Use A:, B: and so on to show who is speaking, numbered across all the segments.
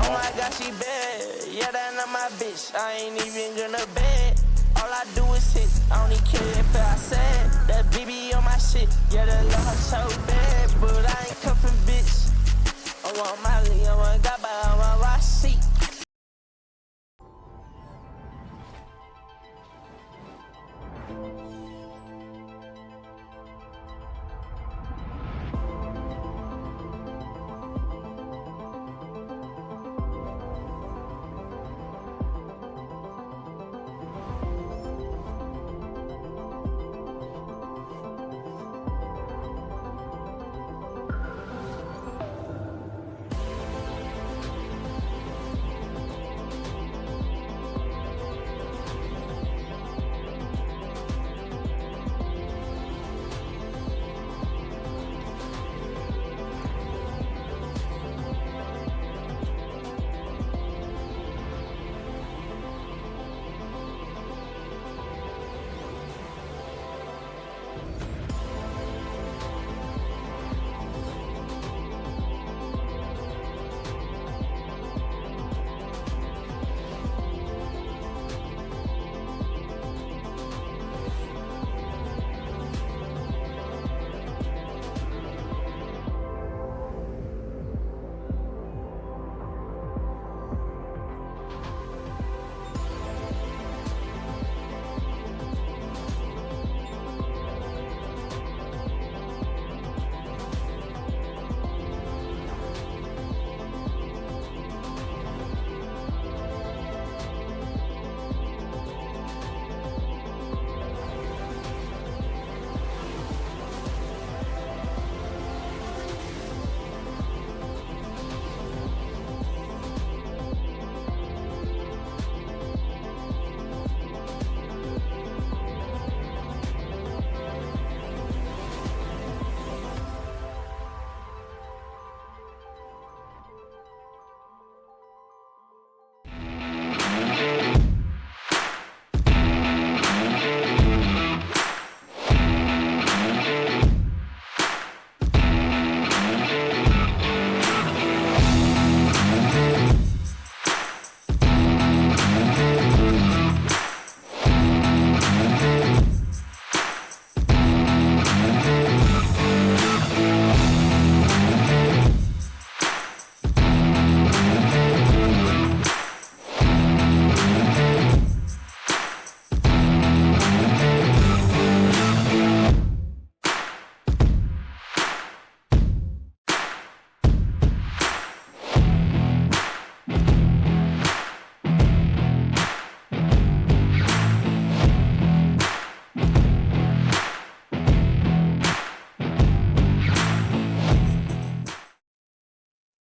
A: Oh my God, she bad. Yeah, that not my bitch. I ain't even gonna bed. All I do is hit. I don't even care if I said that BB on my shit. Yeah, that love her so bad, but I ain't cuffin' bitch. I want Molly, I want Gaba, I want Rossi.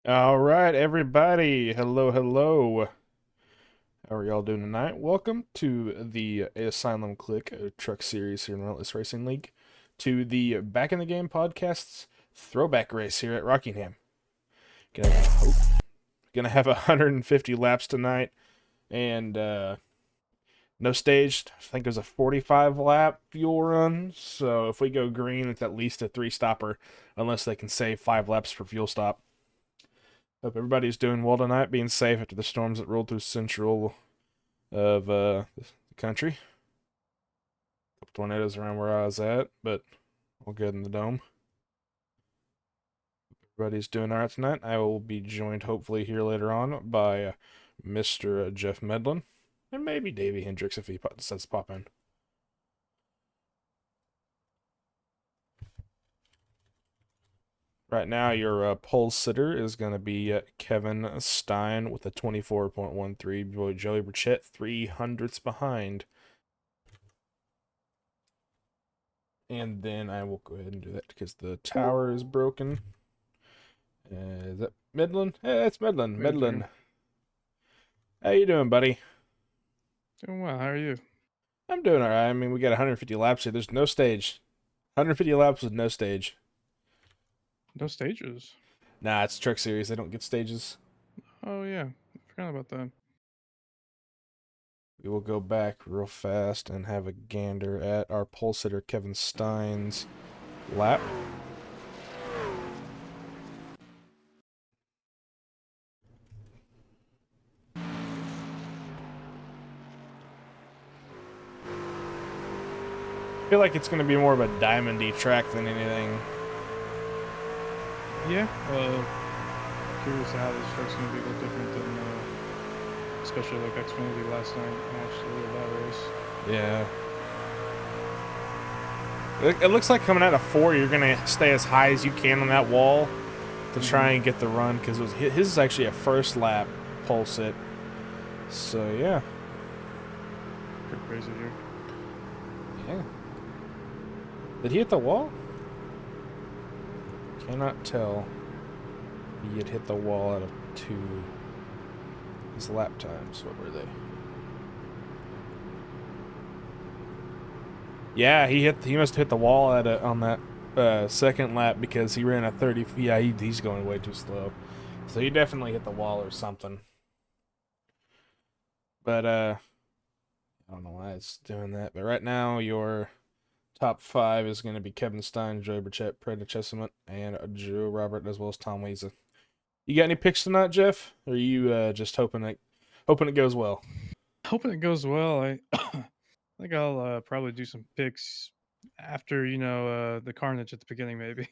B: All right, everybody. Hello, hello. How are y'all doing tonight? Welcome to the Asylum Click Truck Series here in Relentless Racing League, to the Back in the Game podcast's throwback race here at Rockingham. Gonna have 150 laps tonight, and no staged. I think there's a 45 lap fuel run, so if we go green, it's at least a 3-stopper, unless they can save 5 laps per fuel stop. Hope everybody's doing well tonight, being safe after the storms that rolled through central of the country. A couple tornadoes around where I was at, but all good in the dome. Everybody's doing all right tonight. I will be joined hopefully here later on by Mr. Jeff Medlin, and maybe Davey Hendricks if he decides to pop in. Right now, your pole sitter is going to be Kevin Stein with a 24.13. Boy, Joey Burchett, 300ths behind. And then I will go ahead and do that because the tower is broken. Is that Midland? Hey, that's Midland. Midland. How you doing, buddy?
C: Doing well. How are you?
B: I'm doing all right. I mean, we got 150 laps here. There's no stage. 150 laps with no stage.
C: No stages.
B: Nah, it's Truck Series. They don't get stages.
C: Oh, yeah. I forgot about that.
B: We will go back real fast and have a gander at our pole sitter Kevin Stein's lap. I feel like it's going to be more of a diamondy track than anything.
C: Yeah. Curious how this track's gonna be a little different than, especially like Xfinity last night. I watched a little of that race.
B: Yeah. It looks like coming out of 4, you're going to stay as high as you can on that wall to try and get the run, because his is actually a first lap pole sit. So, yeah.
C: Pretty crazy here.
B: Yeah. Did he hit the wall? Cannot tell. He had hit the wall out of 2. His lap times, what were they? Yeah, he must have hit the wall on that second lap, because he ran a 30. Yeah, he's going way too slow. So he definitely hit the wall or something. But I don't know why it's doing that. But right now your top 5 is going to be Kevin Stein, Joey Burchett, Preda Chesimut, and Joe Robert, as well as Tom Weezer. You got any picks tonight, Jeff? Or are you just hoping it goes well?
C: Hoping it goes well. I think I'll probably do some picks after the carnage at the beginning. Maybe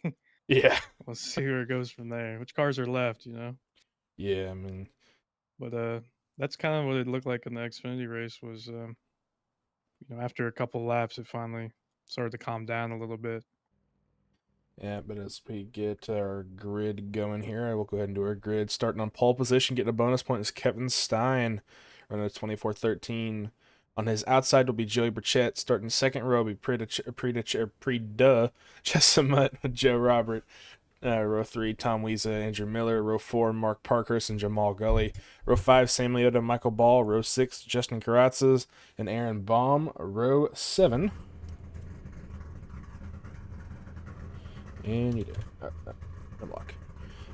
B: Yeah.
C: we'll see where it goes from there. Which cars are left,
B: Yeah, I mean,
C: But that's kind of what it looked like in the Xfinity race. Was after a couple laps, it finally started to calm down a little bit.
B: yeah, but as we get our grid going here, I will go ahead and do our grid. Starting on pole position, getting a bonus point is Kevin Stein, running a 24:13. On his outside will be Joey Burchett. Starting second row will be Preda Chesimut with Joe Robert. Row 3, Tom Weezer, Andrew Miller. Row 4, Mark Parkhurst and Jamal Gully. Row 5, Sam Liotta, Michael Ball. Row 6, Justin Carrazzas and Aaron Baum. Row 7. And you did. No block.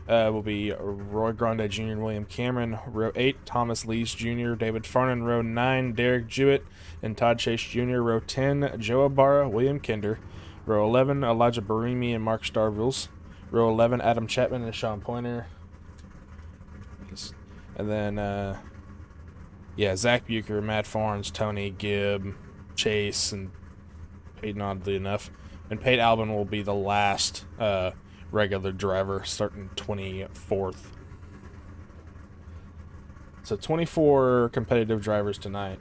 B: Will be Roy Grande Jr. and William Cameron. Row 8, Thomas Lees Jr., David Farnan. Row 9, Derek Jewett and Todd Chase Jr. Row 10, Joe Ibarra, William Kinder. Row 11, Elijah Barimi and Mark Starvils. Row 11, Adam Chapman and Sean Pointer. And then, Zach Bucher, Matt Farnes, Tony Gibb, Chase, and Peyton, oddly enough. And Pate Albin will be the last regular driver, starting 24th. So 24 competitive drivers tonight.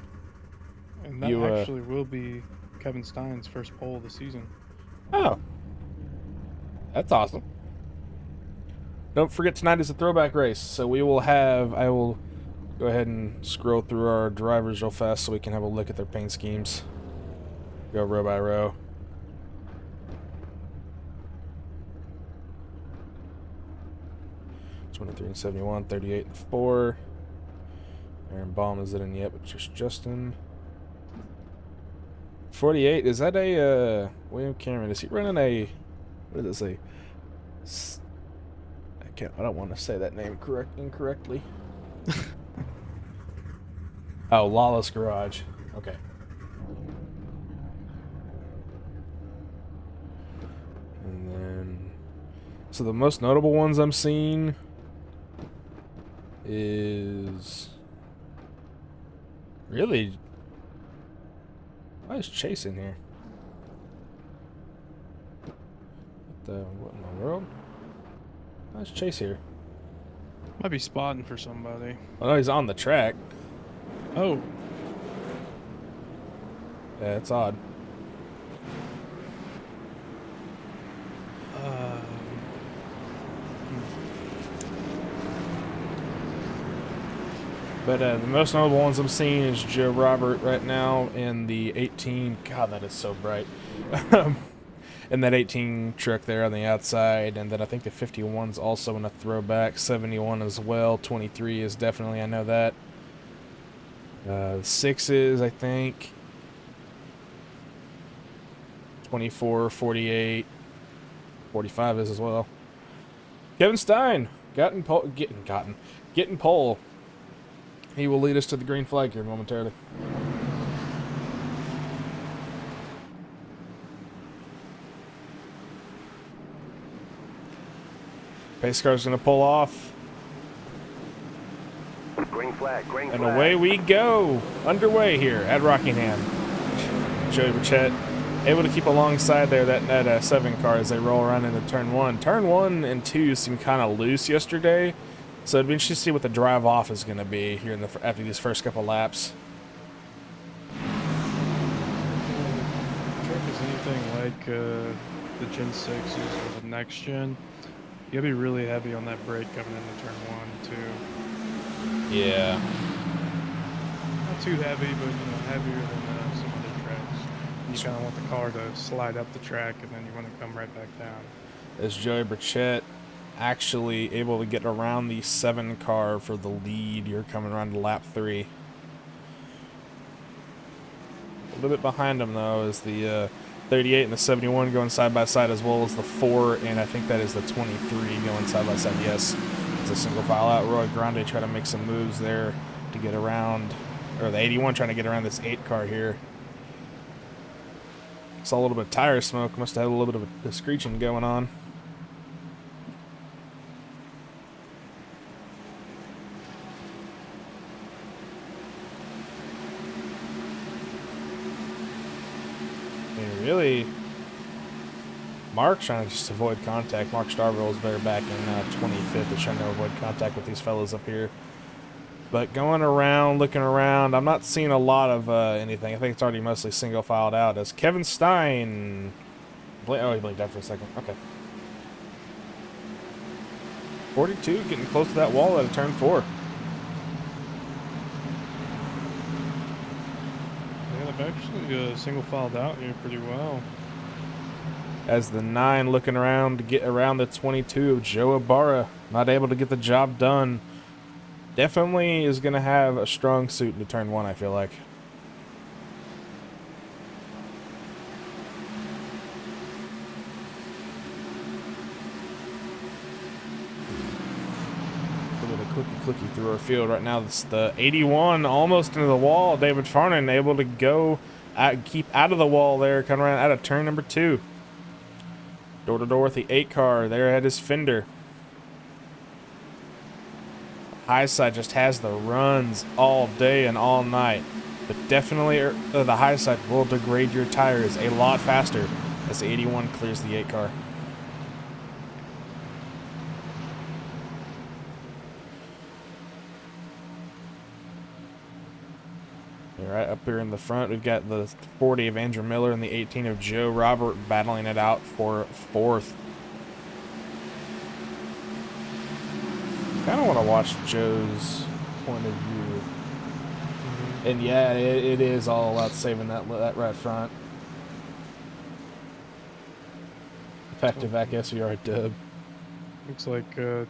C: And that actually will be Kevin Stein's first pole of the season.
B: Oh. That's awesome. Don't forget, tonight is a throwback race, so I will go ahead and scroll through our drivers real fast so we can have a look at their paint schemes. Go row by row. $23 and $71, $38 and $4. Aaron Baum isn't in yet, but just Justin. 48, is that a William Cameron? Is he running a, what does it say? I don't want to say that name incorrectly. Oh, Lawless Garage. Okay. And then, so the most notable ones I'm seeing is really, why is Chase in here? What in the world? Why is Chase here?
C: Might be spotting for somebody.
B: Oh no, he's on the track.
C: Oh.
B: Yeah, it's odd. But the most notable ones I'm seeing is Joe Robert right now in the 18. God, that is so bright. In that 18 truck there on the outside. And then I think the 51's also in a throwback. 71 as well. 23 is definitely, I know that. 6 is, I think. 24, 48. 45 is as well. Kevin Stein. Getting pole. He will lead us to the green flag here momentarily. Pace car's going to pull off.
D: Green flag, green
B: and
D: flag.
B: Away we go. Underway here at Rockingham. Joey Burchett able to keep alongside there that 7 car as they roll around into turn 1. Turn 1 and 2 seemed kind of loose yesterday, so it'd be interesting to see what the drive off is going to be here in after these first couple laps.
C: Truck is anything like the Gen 6s or the next gen, you gotta be really heavy on that brake coming into turn 1, 2.
B: Yeah.
C: Not too heavy, but heavier than some other tracks. You kind of want the car to slide up the track, and then you want to come right back down.
B: As Joey Burchett actually able to get around the 7 car for the lead. You're coming around to lap 3. A little bit behind him, though, is the 38 and the 71 going side by side, as well as the 4, and I think that is the 23 going side by side. Yes, it's a single file out. Roy Grande trying to make some moves there to get around, or the 81 trying to get around this 8 car here. Saw a little bit of tire smoke. Must have had a little bit of a screeching going on. Really, Mark's trying to just avoid contact. Mark Starville is better back in 25th. Is trying to avoid contact with these fellas up here. But going around, looking around, I'm not seeing a lot of anything. I think it's already mostly single filed out. As Kevin Stein, oh, he blinked out for a second. Okay. 42, getting close to that wall at turn 4.
C: They've actually single filed out here pretty well.
B: As the 9 looking around to get around the 22 of Joe Ibarra, not able to get the job done. Definitely is going to have a strong suit into turn 1, I feel like. A little bit of clicky through our field right now. It's the 81 almost into the wall. David Farnan able to go keep out of the wall there, coming around out of turn number 2. Door to door with the 8 car there at his fender. High side just has the runs all day and all night, but definitely the high side will degrade your tires a lot faster as the 81 clears the 8 car. All right, up here in the front, we've got the 40 of Andrew Miller and the 18 of Joe Robert battling it out for 4th. Kind of want to watch Joe's point of view. And yeah, it is all about saving that right front. Effective back SVR dub.
C: Looks like gonna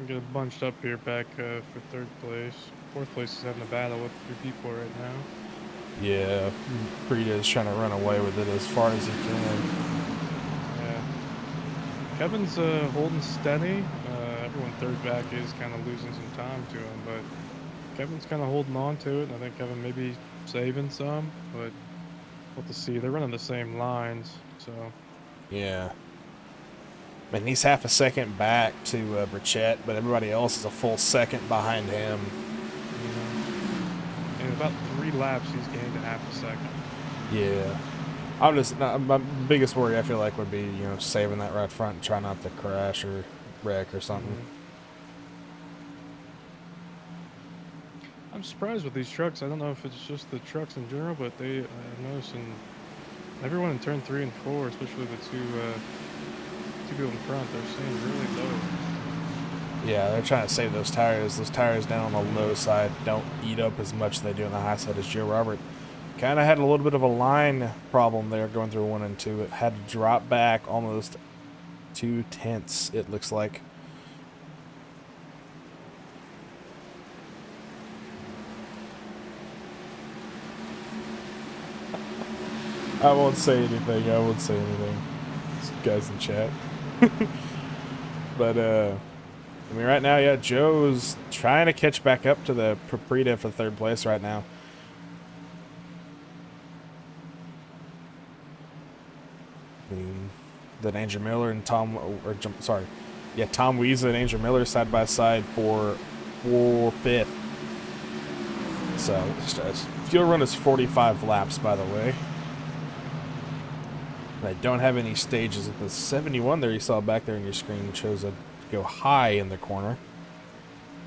C: get bunched up here back for 3rd place. 4th place is having a battle with 3 people right now.
B: Yeah, Prita is trying to run away with it as far as he can.
C: Yeah. Kevin's holding steady. Everyone 3rd back is kind of losing some time to him, but Kevin's kind of holding on to it. I think Kevin may be saving some, but we'll have to see. They're running the same lines, so.
B: Yeah. I mean, he's half a second back to Burchett, but everybody else is a full second behind him.
C: In about 3 laps, he's gained a half a second.
B: Yeah. My biggest worry, I feel like, would be, saving that right front and try not to crash or wreck or something.
C: I'm surprised with these trucks. I don't know if it's just the trucks in general, but I'm noticing everyone in turn 3 and 4, especially the two people in front, they're staying really low.
B: Yeah, they're trying to save those tires. Those tires down on the low side don't eat up as much as they do on the high side. As Joe Robert kind of had a little bit of a line problem there going through 1 and 2. It had to drop back almost 2/10, it looks like. I won't say anything. These guys in chat. But, I mean, right now, yeah, Joe's trying to catch back up to the Prita for 3rd place right now. Then Andrew Miller and Tom Wiesa and Andrew Miller side by side for 5th. So, fuel run is 45 laps, by the way. I don't have any stages. The 71 there you saw back there in your screen shows a go high in the corner.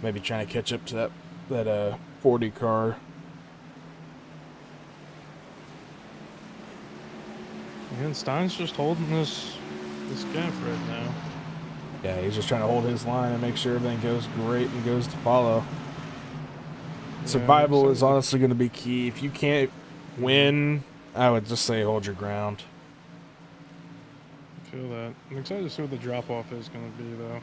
B: Maybe trying to catch up to that 40 car.
C: And Stein's just holding this gap right now.
B: Yeah, he's just trying to hold his line and make sure everything goes great and goes to follow. Survival is honestly going to be key. If you can't win, I would just say hold your ground.
C: I feel that. I'm excited to see what the drop-off is going to be, though.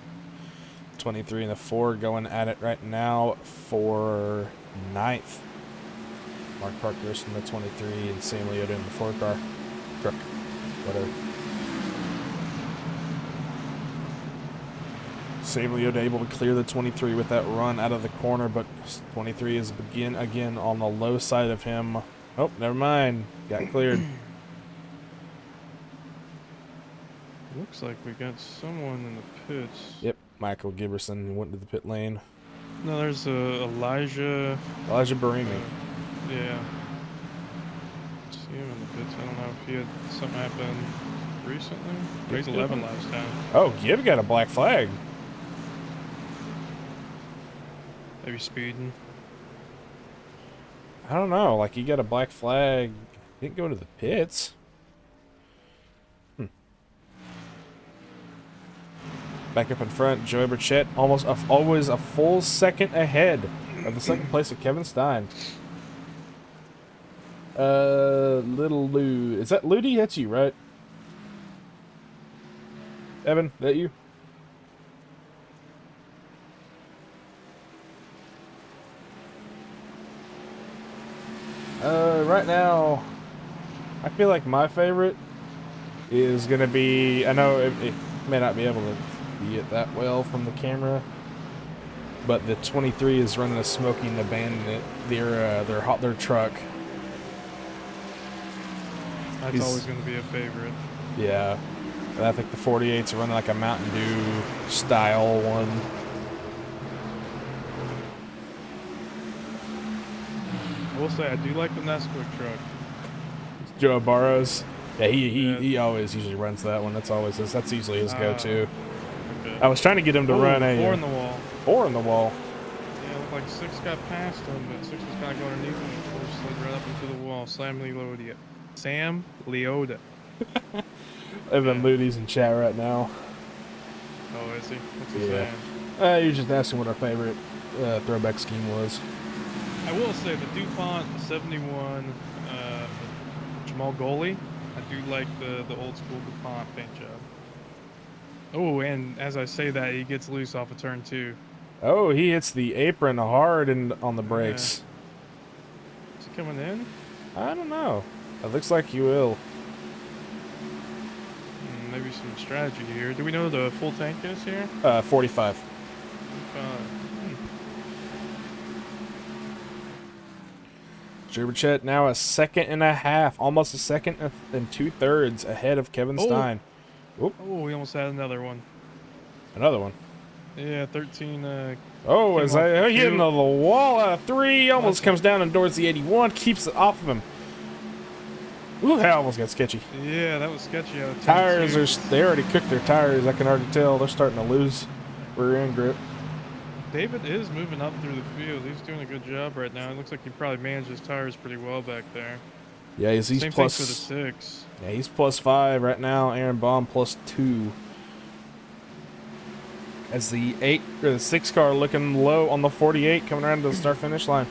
B: 23 and the 4 going at it right now for 9th. Mark Parkhurst in the 23 and Sam Leota in the 4 car. Truck. Whatever. Sam Leota able to clear the 23 with that run out of the corner, but 23 is again on the low side of him. Oh, never mind. Got cleared.
C: Looks like we got someone in the pits.
B: Yep, Michael Giberson went to the pit lane.
C: No, there's Elijah
B: Barimi.
C: Yeah. See him in the pits. I don't know if he had something happen recently. He was 11 last time.
B: Oh, Gibb got a black flag.
C: Maybe speeding.
B: I don't know. Like, he got a black flag. Didn't go to the pits. Back up in front, Joey Burchett always a full second ahead of the second place of Kevin Stein. Little Lou. Is that Ludi? That's you, right? Evan, that you? Right now, I feel like my favorite is going to be, I know it may not be able to see it that well from the camera, but the 23 is running a Smoking the Bandit, their truck.
C: That's always going to be a favorite.
B: Yeah. I think the 48's running like a Mountain Dew style one.
C: I will say I do like the Nesquik truck.
B: Joe Barrows. Yeah, he always usually runs that one. That's usually his go-to.
C: Okay.
B: I was trying to get him to run a
C: 4 in the wall.
B: 4 in the wall.
C: Yeah, it looked like 6 got past him, but 6 was kind of going underneath him and 4 slid right up into the wall. Sam Leota.
B: Evan Ludi's in chat right now.
C: Oh, is he? What's he saying?
B: You're just asking what our favorite throwback scheme was.
C: I will say the DuPont 71 Jamal Goalie, I do like the old school DuPont paint job. Oh, and as I say that, he gets loose off of turn 2.
B: Oh, he hits the apron hard and on the brakes.
C: Yeah. Is he coming in?
B: I don't know. It looks like he will.
C: Maybe some strategy here. Do we know the full tank is here?
B: 45. Jurberchet now a second and a half, almost a second and 2/3 ahead of Kevin Stein.
C: Oh, we almost had another one.
B: Another one.
C: Yeah, 13.
B: He hitting the wall out of 3, almost comes down and towards the 81, keeps it off of him. Ooh, that almost got sketchy.
C: Yeah, that was sketchy.
B: They already cooked their tires. I can already tell they're starting to lose rear end grip.
C: David is moving up through the field. He's doing a good job right now. It looks like he probably managed his tires pretty well back there.
B: Yeah, he's
C: Same
B: plus
C: thing for the 6.
B: Yeah, he's +5 right now. Aaron Baum +2. As the 6 car looking low on the 48, coming around to the start finish line.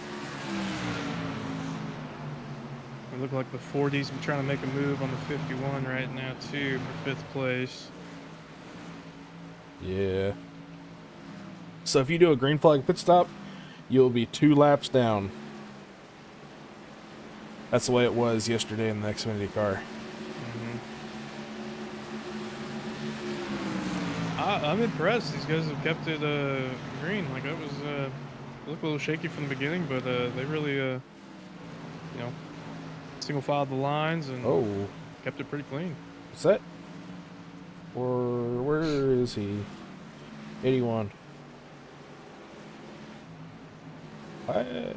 C: It look like the 40's been trying to make a move on the 51 right now too for 5th place.
B: Yeah. So if you do a green flag pit stop, you'll be 2 laps down. That's the way it was yesterday in the Xfinity car.
C: I'm impressed. These guys have kept it green. Like it was looked a little shaky from the beginning, but they really single filed the lines and kept it pretty clean.
B: Is that? Or where is he? 81.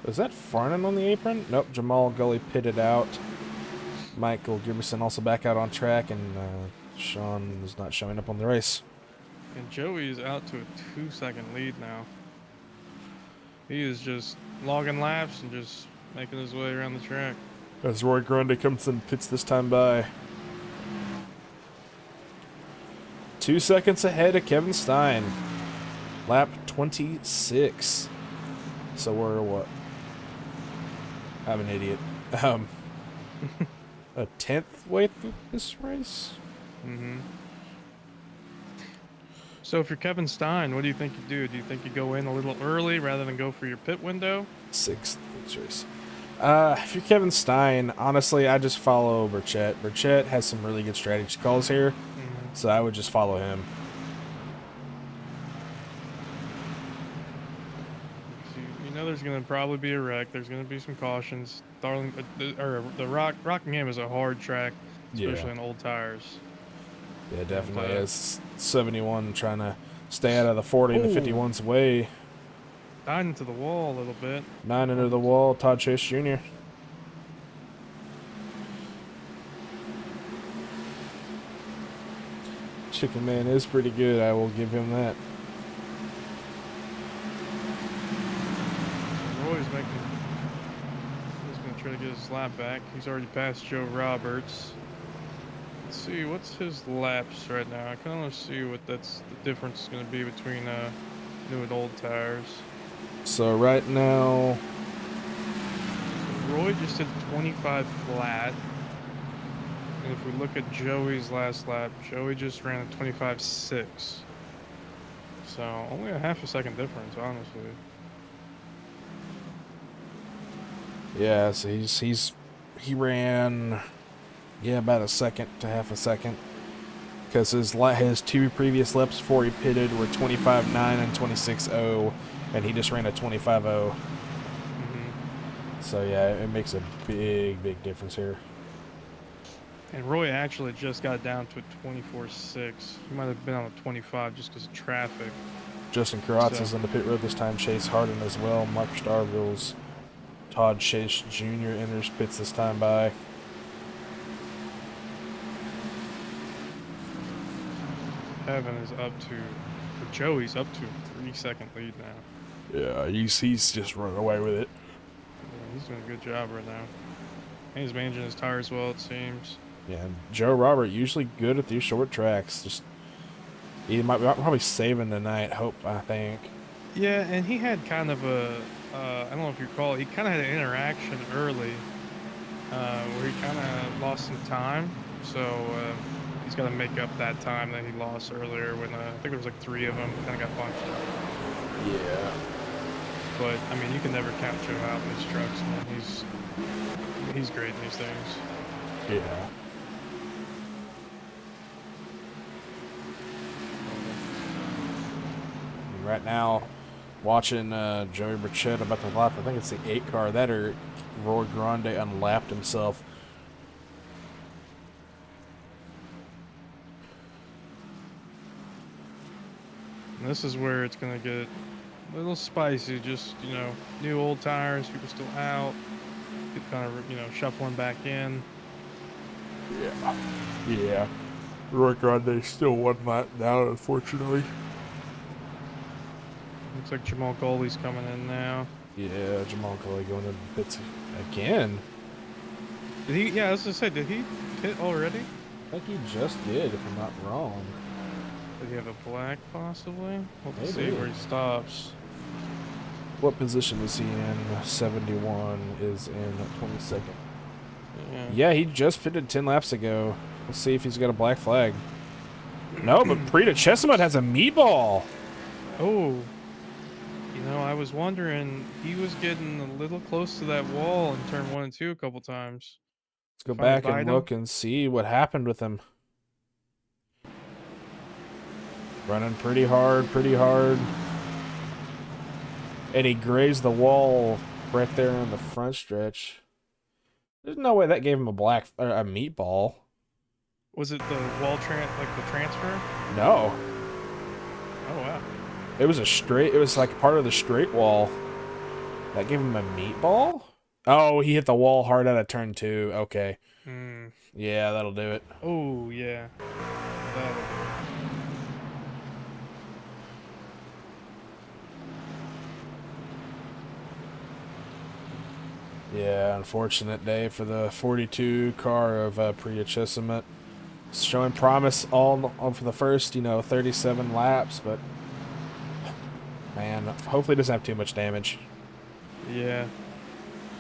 B: Is that Farnan on the apron? Nope, Jamal Gully pitted out. Michael Giberson also back out on track, and Sean is not showing up on the race.
C: And Joey is out to a 2-second lead now. He is just logging laps and just making his way around the track.
B: As Roy Grande comes in pits this time by. 2 seconds ahead of Kevin Stein. Lap 26. So we're what? I'm an idiot. A 10th way through this race?
C: Mm-hmm. So if you're Kevin Stein, what do you think you do? Do you think you go in a little early rather than go for your pit window?
B: 6th this race. If you're Kevin Stein, honestly, I just follow Burchett. Burchett has some really good strategy calls here, so I would just follow him.
C: You know there's going to probably be a wreck. There's going to be some cautions. Rockingham is a hard track, especially on old tires.
B: Yeah, definitely is. 71 trying to stay out of the 40 and the 51's way.
C: 9 into the wall a little bit.
B: 9 into the wall, Todd Chase Jr. Chicken Man is pretty good, I will give him that.
C: Roy's making... He's going to try to get his lap back. He's already passed Joe Roberts. Let's see, what's his laps right now? I kind of want to see what the difference is going to be between new and old tires.
B: So right now...
C: Roy just did 25 flat. And if we look at Joey's last lap, Joey just ran a 25.6. So only a half a second difference, honestly.
B: Yeah, so he ran about a second to half a second, because his 2 previous laps before he pitted were 25.9 and 26.0, and he just ran a 25.0. So yeah, it makes a big difference here.
C: And Roy actually just got down to a 24.6. He might have been on a 25 just because of traffic.
B: Justin Karatz is on the pit road this time. Chase Harden as well. Mark Starville's Todd Chase Jr. enters pits this time by.
C: Kevin is up to, for Joey's up to a 3-second lead now.
B: Yeah, he's just running away with it.
C: Yeah, he's doing a good job right now. And he's managing his tires well, it seems.
B: Yeah, Joe Robert usually good at these short tracks. Just he might be probably saving tonight. I think.
C: Yeah, and he had kind of a I don't know if you recall, he kind of had an interaction early where he kind of lost some time. So he's got to make up that time that he lost earlier when I think there was like 3 of them kind of got bunched up.
B: Yeah.
C: But I mean, you can never count Joe out in these trucks, man. He's great in these things.
B: Yeah. Right now, watching Joey Burchett about to lap. I think it's the 8 car that Roy Grande unlapped himself.
C: And this is where it's gonna get a little spicy. Just, you know, new old tires, people still out. Get kind of, you know, shuffling back in.
B: Yeah. Roy Grande still 1 lap down, unfortunately.
C: Looks like Jamal Goley's coming in now.
B: Yeah, Jamal Goley going to pits again.
C: Did he? Yeah, I was gonna say, did he pit already?
B: I think he just did, if I'm not wrong.
C: Did he have a black, possibly? We'll see
B: Maybe.
C: where he stops.
B: What position is he in? 71 is in 22nd. Yeah, he just pitted 10 laps ago. Let's see if he's got a black flag. No, but Prita Chesimut has a meatball.
C: Oh. You know, I was wondering, he was getting a little close to that wall in turn 1 and 2 a couple times.
B: Let's go back and look and see what happened with him. Running pretty hard. And he grazed the wall right there in the front stretch. There's no way that gave him a meatball.
C: Was it the wall like the transfer?
B: No.
C: Oh, wow.
B: It was like part of the straight wall. That gave him a meatball? Oh, he hit the wall hard out of turn 2. Okay.
C: Mm.
B: Yeah, that'll do it.
C: Oh, yeah. That'll do
B: Yeah, unfortunate day for the 42 car of Priya Chisamet. Showing promise all for the first, 37 laps, but man, hopefully it doesn't have too much damage.
C: it. Yeah.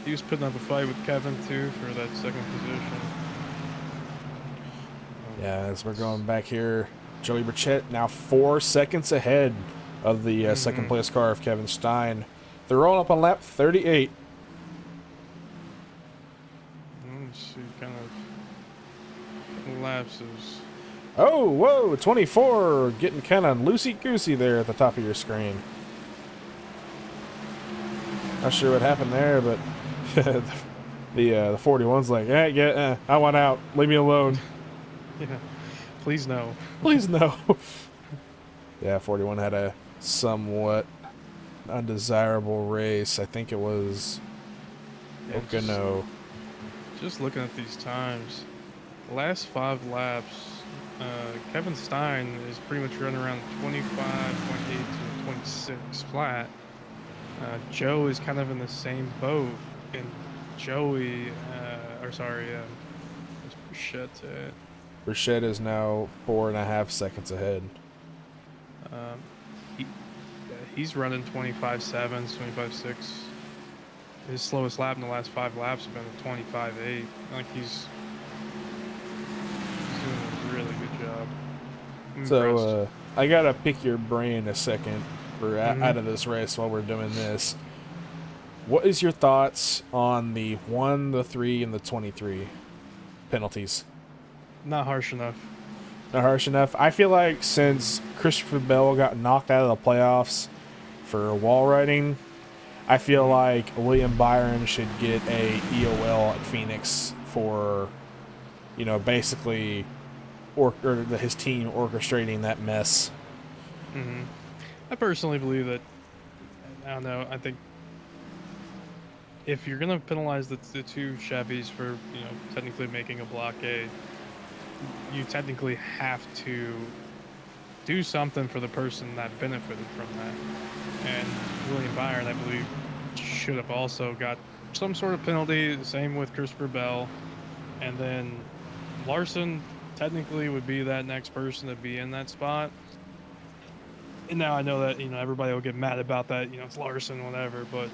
C: He was putting up a fight with Kevin, too, for that second position.
B: Yeah, as we're going back here, Joey Burchett now 4 seconds ahead of the second place car of Kevin Stein. They're rolling up on lap 38.
C: Let's see, kind of lapses.
B: Oh, whoa, 24, getting kind of loosey-goosey there at the top of your screen. Not sure what happened there, but the 41's like, I want out. Leave me alone.
C: Yeah. Please no.
B: Please no. Yeah, 41 had a somewhat undesirable race. I think it was
C: Yeah,
B: Okano.
C: Just looking at these times, the last 5 laps, Kevin Stein is pretty much running around 25.8 to 26 flat. Joe is kind of in the same boat, and Joey, where's Burchett at?
B: Burchett is now 4.5 seconds ahead.
C: Um, he's running 25.7s, 25.6. His slowest lap in the last 5 laps has been a 25.8. Like he's doing a really good job. I'm
B: So
C: impressed.
B: I gotta pick your brain a second for
C: Mhm.
B: out of this race while we're doing this. What is your thoughts on the 1, the 3, and the 23 penalties?
C: Not harsh enough.
B: Not harsh enough. I feel like since Christopher Bell got knocked out of the playoffs for wall riding, I feel like William Byron should get a EOL at Phoenix for, basically his team orchestrating that mess.
C: Hmm. I personally believe that. I don't know. I think if you're gonna penalize the 2 Chevys for technically making a blockade, you technically have to do something for the person that benefited from that. And William Byron, I believe, should have also got some sort of penalty. Same with Christopher Bell, and then Larson technically would be that next person to be in that spot. And now I know that everybody will get mad about that. It's Larson, whatever. But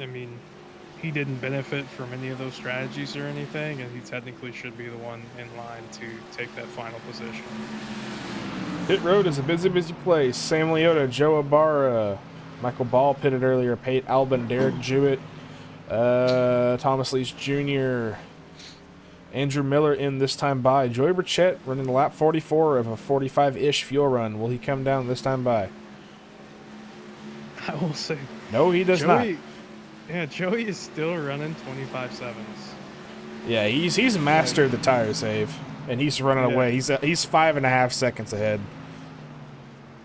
C: I mean, he didn't benefit from any of those strategies or anything, and he technically should be the one in line to take that final position.
B: Pit road is a busy, busy place. Sam Leota, Joe Ibarra, Michael Ball pitted earlier, Pate Albin, Derek Jewett, Thomas Lees Jr., Andrew Miller in this time by. Joey Burchett running lap 44 of a 45-ish fuel run. Will he come down this time by?
C: I will say,
B: No, he does not.
C: Yeah, Joey is still running 25.7s.
B: Yeah, he's mastered the tire save, and he's running away. He's 5.5 seconds ahead.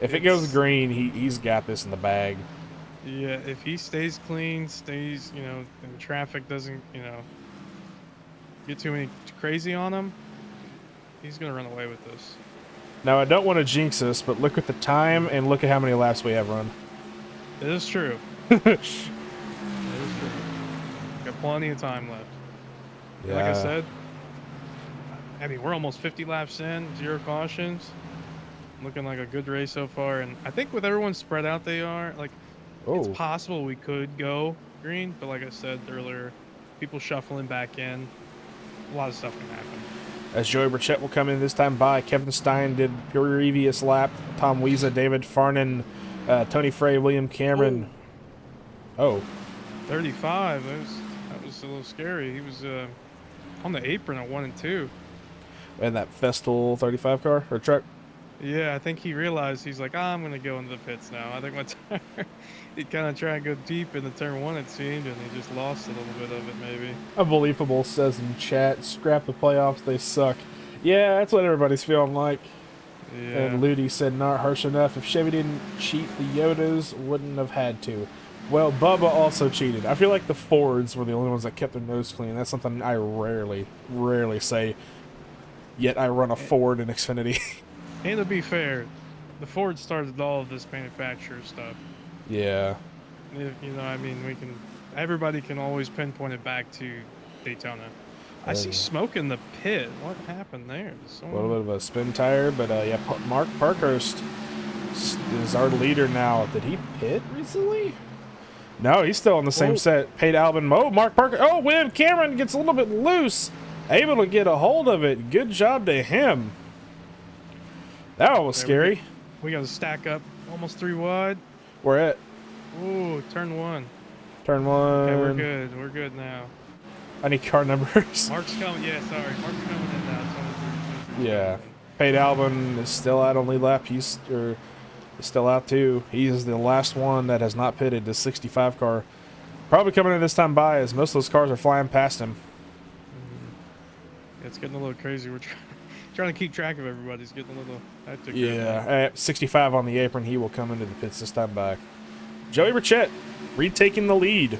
B: If it goes green, he's got this in the bag.
C: Yeah, if he stays clean, and traffic doesn't, get too crazy on him, he's gonna run away with this.
B: Now, I don't want to jinx us, but look at the time and look at how many laps we have run.
C: It is true. It is true. Got plenty of time left.
B: Yeah.
C: Like I said, I mean, we're almost 50 laps in, 0 cautions. Looking like a good race so far, and I think with everyone spread out, it's possible we could go green, but like I said earlier, people shuffling back in, a lot of stuff can happen.
B: As Joey Burchett will come in this time by. Kevin Stein did previous lap. Tom Wiesa, David Farnan, Tony Frey, William Cameron. Oh.
C: 35. That was a little scary. He was on the apron at 1 and 2.
B: And that Festal 35 car or truck.
C: Yeah, I think he realized he's like, I'm gonna go into the pits now. I think my tire. He kind of tried to go deep into turn 1, it seemed, and he just lost a little bit of it, maybe.
B: Unbelievable says in chat, scrap the playoffs, they suck. Yeah, that's what everybody's feeling like.
C: Yeah.
B: And Ludi said, not harsh enough. If Chevy didn't cheat, the Yodas wouldn't have had to. Well, Bubba also cheated. I feel like the Fords were the only ones that kept their nose clean. That's something I rarely say. Yet I run a Ford in Xfinity.
C: And to be fair, the Ford started all of this manufacturer stuff.
B: Yeah.
C: You know, I mean, everybody can always pinpoint it back to Daytona. I see smoke in the pit. What happened there?
B: A little bit of a spin tire, but yeah, Mark Parkhurst is our leader now. Did he pit recently? No, he's still on the same set. Paid Albin. Oh, Mark Parker. Oh, William Cameron gets a little bit loose. Able to get a hold of it. Good job to him. That was scary.
C: We got to stack up almost 3 wide.
B: We're at.
C: Ooh, turn 1.
B: Turn 1.
C: Okay, we're good. We're good now.
B: I need car numbers.
C: Mark's coming. Yeah, sorry. Mark's coming in now. 23.
B: Yeah. Paid Albin is still out on lead lap. He's still out too. He is the last one that has not pitted. The 65 car. Probably coming in this time by, as most of those cars are flying past him.
C: It's getting a little crazy. We're trying to keep track of everybody. It's getting a little hectic.
B: Yeah. At 65 on the apron, he will come into the pits this time by. Joey Burchett retaking the lead.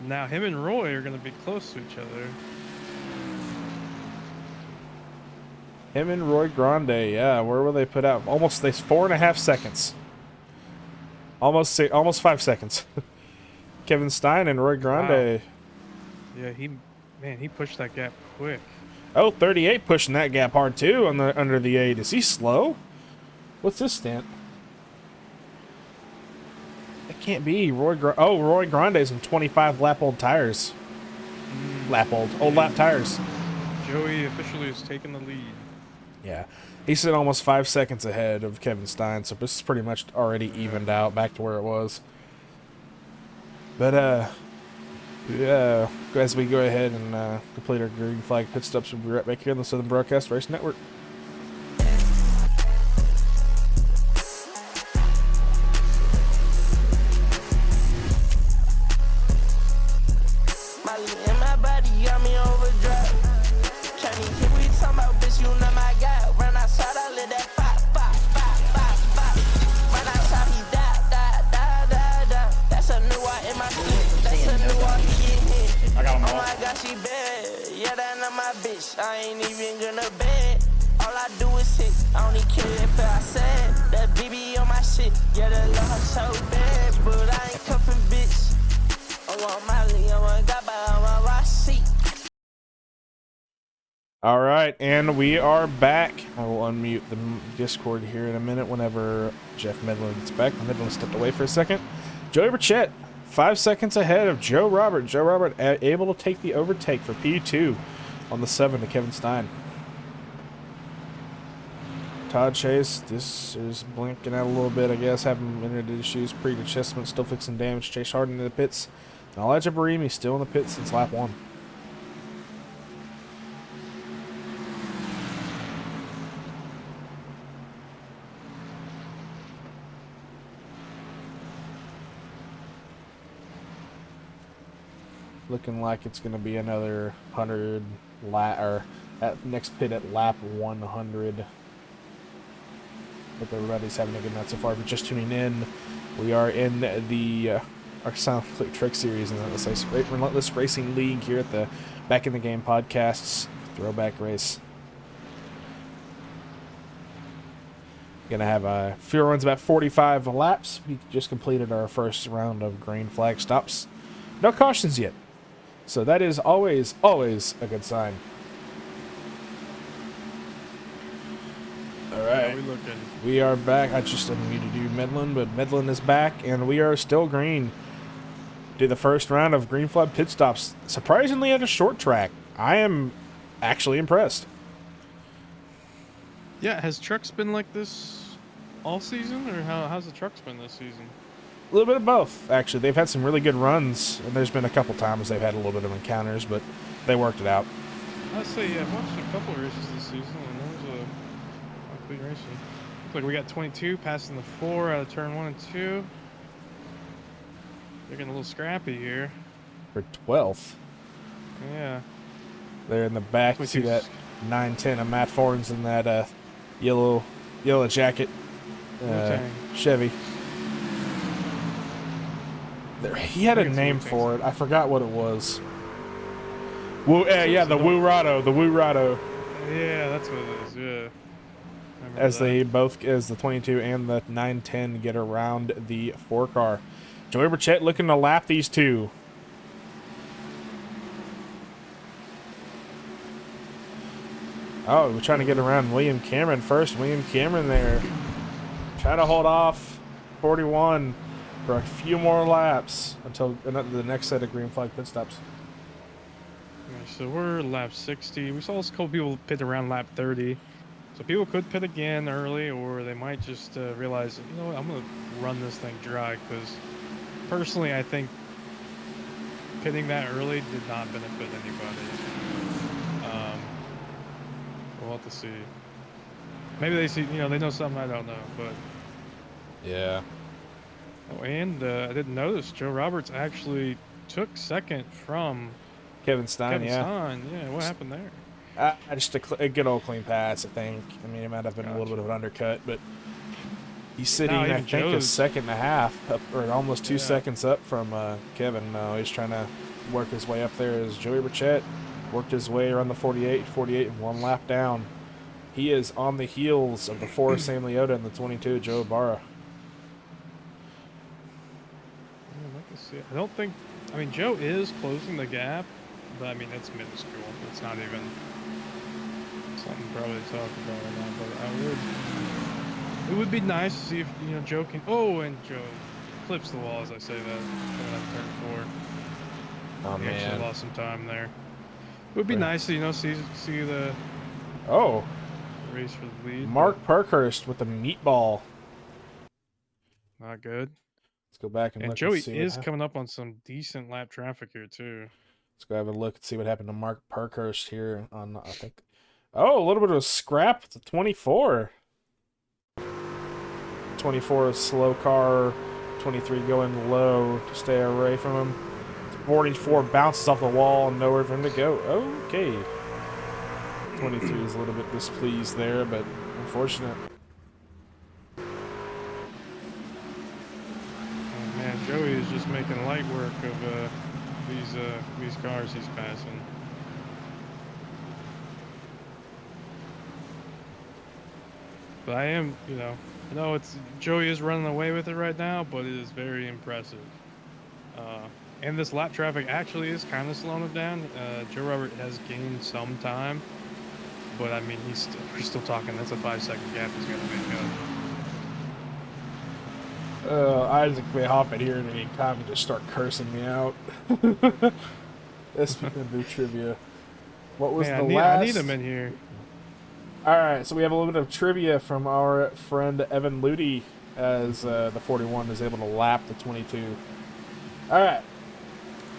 C: Now him and Roy are going to be close to each other.
B: Him and Roy Grande, yeah. Where will they put out? Almost 4.5 seconds. Almost 5 seconds. Kevin Stein and Roy Grande.
C: Wow. Yeah, he pushed that gap quick.
B: Oh, 38 pushing that gap hard too under the 8. Is he slow? What's this stint? That can't be. Roy Grande's in 25 lap-old tires. Old lap tires.
C: Joey officially has taken the lead.
B: Yeah. He's sitting almost 5 seconds ahead of Kevin Stein, so this is pretty much already evened out back to where it was. But, yeah, as we go ahead and complete our green flag pit stops, we'll be right back here on the Southern Broadcast Race Network.
A: I ain't even gonna bed. All I do is hit. I don't even care if I said that BB on my shit. Yeah, the love so bad, but I ain't cuffing bitch. I want Molly, I want Gaba, I want Rossi.
B: All right, and we are back. I will unmute the Discord here in a minute whenever Jeff Medlin gets back. Medlin stepped away for a second. Joey Burchett, 5 seconds ahead of Joe Robert. Joe Robert able to take the overtake for P2. On the 7 to Kevin Stein. Todd Chase, this is blinking out a little bit, I guess. Having internet issues, pre-adjustment, still fixing damage. Chase Harden in the pits. And Elijah Barimi still in the pits since lap 1. Looking like it's going to be another 100 lap, or at next pit at lap 100. Hope everybody's having a good night so far. If you're just tuning in, we are in the our Silent Click Trick Series in the Relentless Racing League here at the Back in the Game Podcasts Throwback Race. Gonna have a fuel runs about 45 laps. We just completed our first round of green flag stops. No cautions yet. So that is always a good sign. All right, we are back. I just didn't mean to do Medlin, but Medlin is back, and we are still green. Do the first round of green flag pit stops, surprisingly at a short track. I am actually impressed.
C: Yeah, has trucks been like this all season, or how's the trucks been this season?
B: A little bit of both, actually. They've had some really good runs, and there's been a couple times they've had a little bit of encounters, but they worked it out.
C: I'd say, yeah, I've watched a couple races this season, and there was a big racing. Looks like we got 22 passing the 4 out of turn 1 and 2. They're getting a little scrappy here.
B: For 12th.
C: Yeah.
B: They're in the back. See that 910 of Matt Fornes in that yellow jacket Chevy. He had a name for it. I forgot what it was. Woo, yeah, the Woorado, the Woorado.
C: Yeah, that's what it is. Yeah.
B: As they both, as the 22 and the 910 get around the 4-car. Joey Burchett looking to lap these two. Oh, we're trying to get around William Cameron first. William Cameron there. Trying to hold off 41 for a few more laps until the next set of green flag pit stops.
C: So we're lap 60. We saw a couple people pit around lap 30. So people could pit again early, or they might just realize, you know what, I'm going to run this thing dry, because personally I think pitting that early did not benefit anybody. We'll have to see. Maybe they see, they know something I don't know, but...
B: Yeah.
C: Oh, and I didn't notice, Joe Roberts actually took second from
B: Kevin Stein,
C: Yeah, what happened there?
B: Just a good old clean pass, I think. I mean, it might have been a little bit of an undercut, but he's sitting, I think, a second and a half, up, or almost 2 seconds up from Kevin. No, he's trying to work his way up there as Joey Burchett worked his way around the 48, and 1 lap down. He is on the heels of the 4 Sam Liotta and the 22 Joe Barra.
C: I don't think, Joe is closing the gap, but I mean, it's minuscule. It's not even something probably to talk about right now, but it would be nice to see if, Joe can, and Joe clips the wall as I say that, coming up turn 4.
B: Oh,
C: he
B: man.
C: actually lost some time there. It would be nice to, see the race for the lead.
B: Mark Parkhurst with the meatball.
C: Not good.
B: Let's go back and look
C: Joey
B: and see
C: is coming up on some decent lap traffic here, too.
B: Let's go have a look and see what happened to Mark Parkhurst here on, I think. Oh, a little bit of a scrap to 24. 24 is slow car. 23 going low to stay away from him. 44 bounces off the wall and nowhere for him to go. Okay. 23 is a little bit displeased there, but unfortunate.
C: Man, Joey is just making light work of these cars he's passing. But I am, I know Joey is running away with it right now, but it is very impressive. And this lap traffic actually is kind of slowing it down. Joe Robert has gained some time, but I mean, we're still talking. That's a 5-second gap he's gonna make up.
B: Isaac may hop in here at any time and just start cursing me out. That's gonna do trivia. What was the last?
C: I need him in here.
B: All right, so we have a little bit of trivia from our friend Evan Ludy as the 41 is able to lap the 22. All right,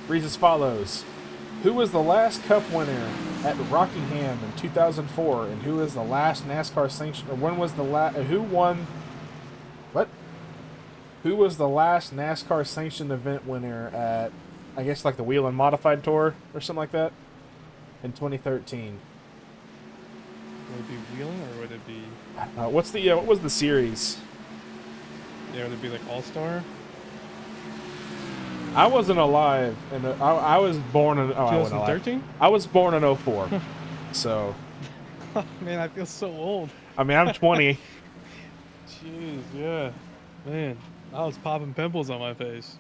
B: reads as follows: who was the last Cup winner at Rockingham in 2004, and who is the last NASCAR sanction? Or when was the last? Who won? What? Who was the last NASCAR sanctioned event winner at, I guess, like the Whelen Modified Tour or something like that in 2013?
C: Would it be Wheeling or would it be?
B: What was the series?
C: Yeah, would it be like All Star?
B: I wasn't alive, and I was born in
C: 2013.
B: I was born in 04, so.
C: Oh, man, I feel so old.
B: I mean, I'm 20.
C: Jeez, yeah, man, I was popping pimples on my face.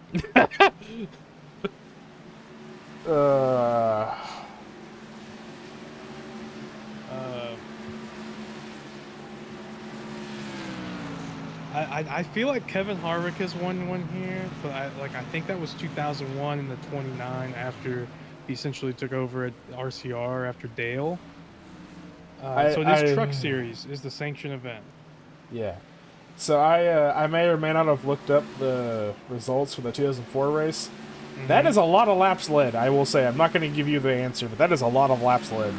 C: I feel like Kevin Harvick has won one here, but I think that was 2001 in the 29 after he essentially took over at RCR after Dale. So this Truck Series is the sanctioned event.
B: Yeah. So I may or may not have looked up the results for the 2004 race. Mm-hmm. That is a lot of laps led, I will say. I'm not going to give you the answer, but that is a lot of laps led.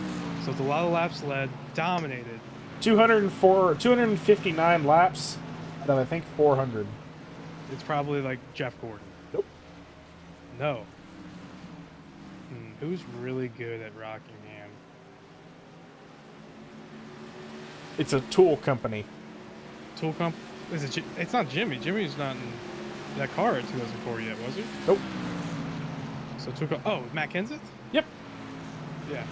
C: So it's a lot of laps led, dominated.
B: 259 laps out of, I think, 400.
C: It's probably like Jeff Gordon.
B: Nope.
C: No. Who's really good at Rockingham?
B: It's a tool company.
C: Tool company? Is it? It's not Jimmy. Jimmy's not in. that car in 2004 yet, was he?
B: Nope.
C: So it took. Oh, Matt Kenseth.
B: Yep.
C: Yeah.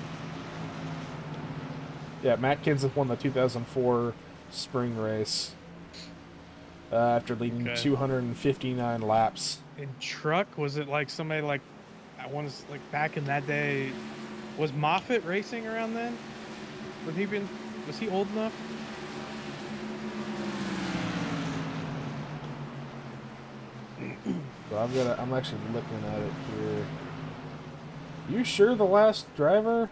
B: Yeah, Matt Kenseth won the 2004 spring race after leading
C: Okay.
B: 259 laps.
C: In truck, was it like somebody like I want to like back in that day? Was Moffitt racing around then? Was he old enough?
B: So I'm actually looking at it here. You sure the last driver?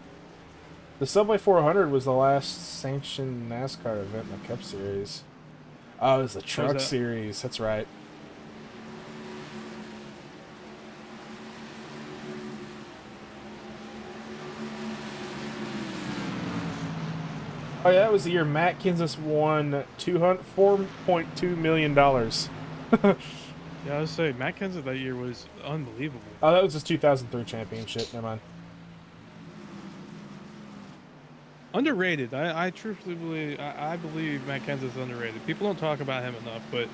B: The Subway 400 was the last sanctioned NASCAR event in the Cup Series. Oh, it was the Truck Series. That's right. Oh yeah, that was the year Matt Kenseth won $4.2 million.
C: Yeah, I was saying Matt Kenseth that year was unbelievable.
B: Oh, that was his 2003 championship. Never mind.
C: Underrated. I truthfully believe I believe Matt Kenseth's underrated. People don't talk about him enough, but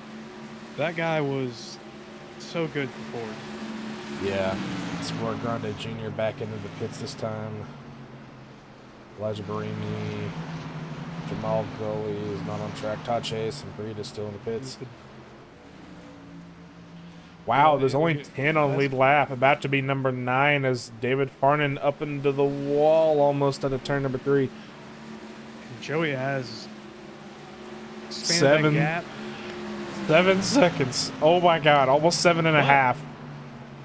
C: that guy was so good for Ford.
B: Yeah. It's Roy Grande Jr. back into the pits this time. Elijah Barini, Jamal Gully is not on track. Todd Chase and Breed is still in the pits. Wow, there's only 10 on lead lap. About to be number 9 as David Farnan up into the wall almost at a turn number 3.
C: And Joey has expanded that gap.
B: 7 seconds. Oh my God, almost 7.5.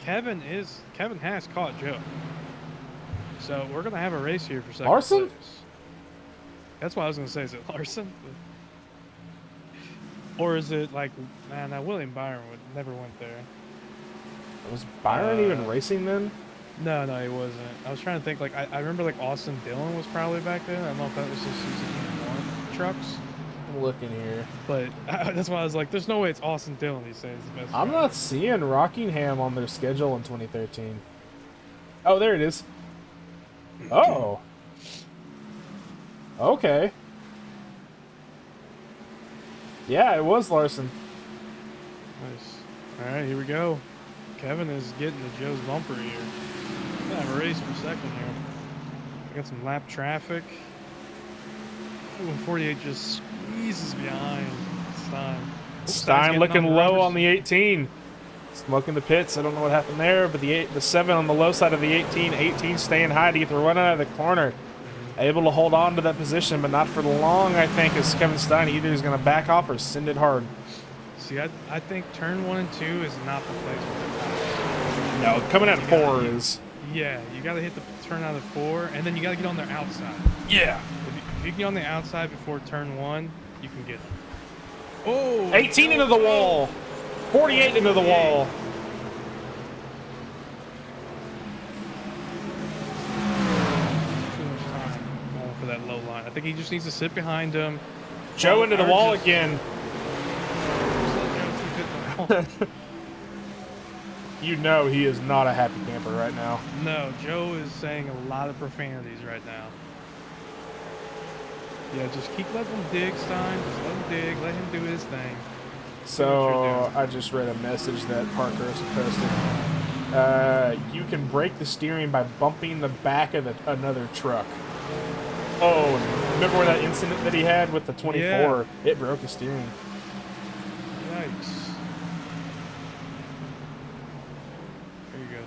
C: Kevin has caught Joe. So we're gonna have a race here for second
B: Larson?
C: place. That's what I was gonna say. Is it Larson? Or is it like, man, that William Byron never went there.
B: Was Byron even racing then?
C: No, he wasn't. I was trying to think, like, I remember, like, Austin Dillon was probably back then. I don't know if that was the Suzuki 1 trucks.
B: I'm looking here.
C: But that's why I was like, there's no way it's Austin Dillon, he says. The best
B: I'm
C: driver.
B: not seeing Rockingham on their schedule in 2013. Oh, there it is. Oh. Okay. Yeah, it was Larson.
C: Nice. All right, here we go. Kevin is getting to Joe's bumper here. We're gonna have a race for second here. We got some lap traffic. 148 just squeezes behind Stein.
B: Stein looking low on the 18. Smoking the pits. I don't know what happened there, but the 7 on the low side of the 18. 18 staying high to get the run out of the corner. Able to hold on to that position, but not for long, I think, as Kevin Stein either is going to back off or send it hard.
C: See, I think turn 1 and 2 is not the place for it.
B: No, coming out of 4 is...
C: Yeah, you got to hit the turn out of 4, and then you got to get on their outside.
B: Yeah.
C: If you get on the outside before turn 1, you can get it. Oh!
B: 18 into the wall. 48 into the wall.
C: Too much time going for that low line. I think he just needs to sit behind him.
B: Joe into the wall again.
C: Just let Joe keep hitting the wall.
B: You know he is not a happy camper right now.
C: No, Joe is saying a lot of profanities right now. Yeah, just keep letting him dig, Stein. Just let him dig. Let him do his thing.
B: So I just read a message that Parker has posted. You can break the steering by bumping the back of another truck. Oh, remember where that incident that he had with the 24? Yeah. It broke the steering.
C: Yikes.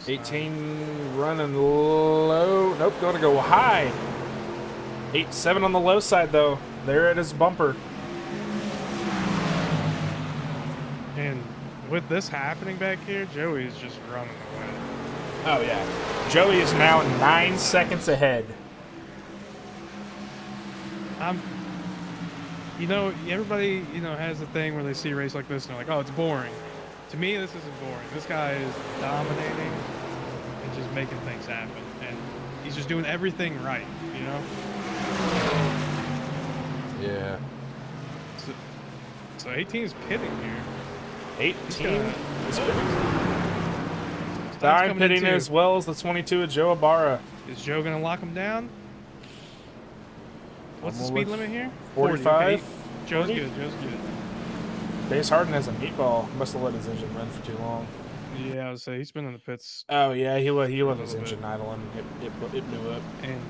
B: 18 running low. Nope, going to go high. 8-7 on the low side, though. There it is, bumper.
C: And with this happening back here, Joey is just running away.
B: Oh, yeah. Joey is now 9 seconds ahead.
C: You know, everybody, has a thing where they see a race like this and they're like, oh, it's boring. To me, this isn't boring. This guy is dominating and just making things happen. And he's just doing everything right,
B: Yeah.
C: So 18 is pitting here.
B: 18 is pitting. Stein pitting as well as the 22 of Joe Ibarra.
C: Is Joe going to lock him down? What's the speed limit here?
B: 45.
C: Okay. Joe's good.
B: Base Harden has a meatball. Must have let his engine run for too long.
C: Yeah, I would say he's been in the pits.
B: Oh yeah, he let his
C: little
B: engine
C: bit.
B: idle and it blew up.
C: And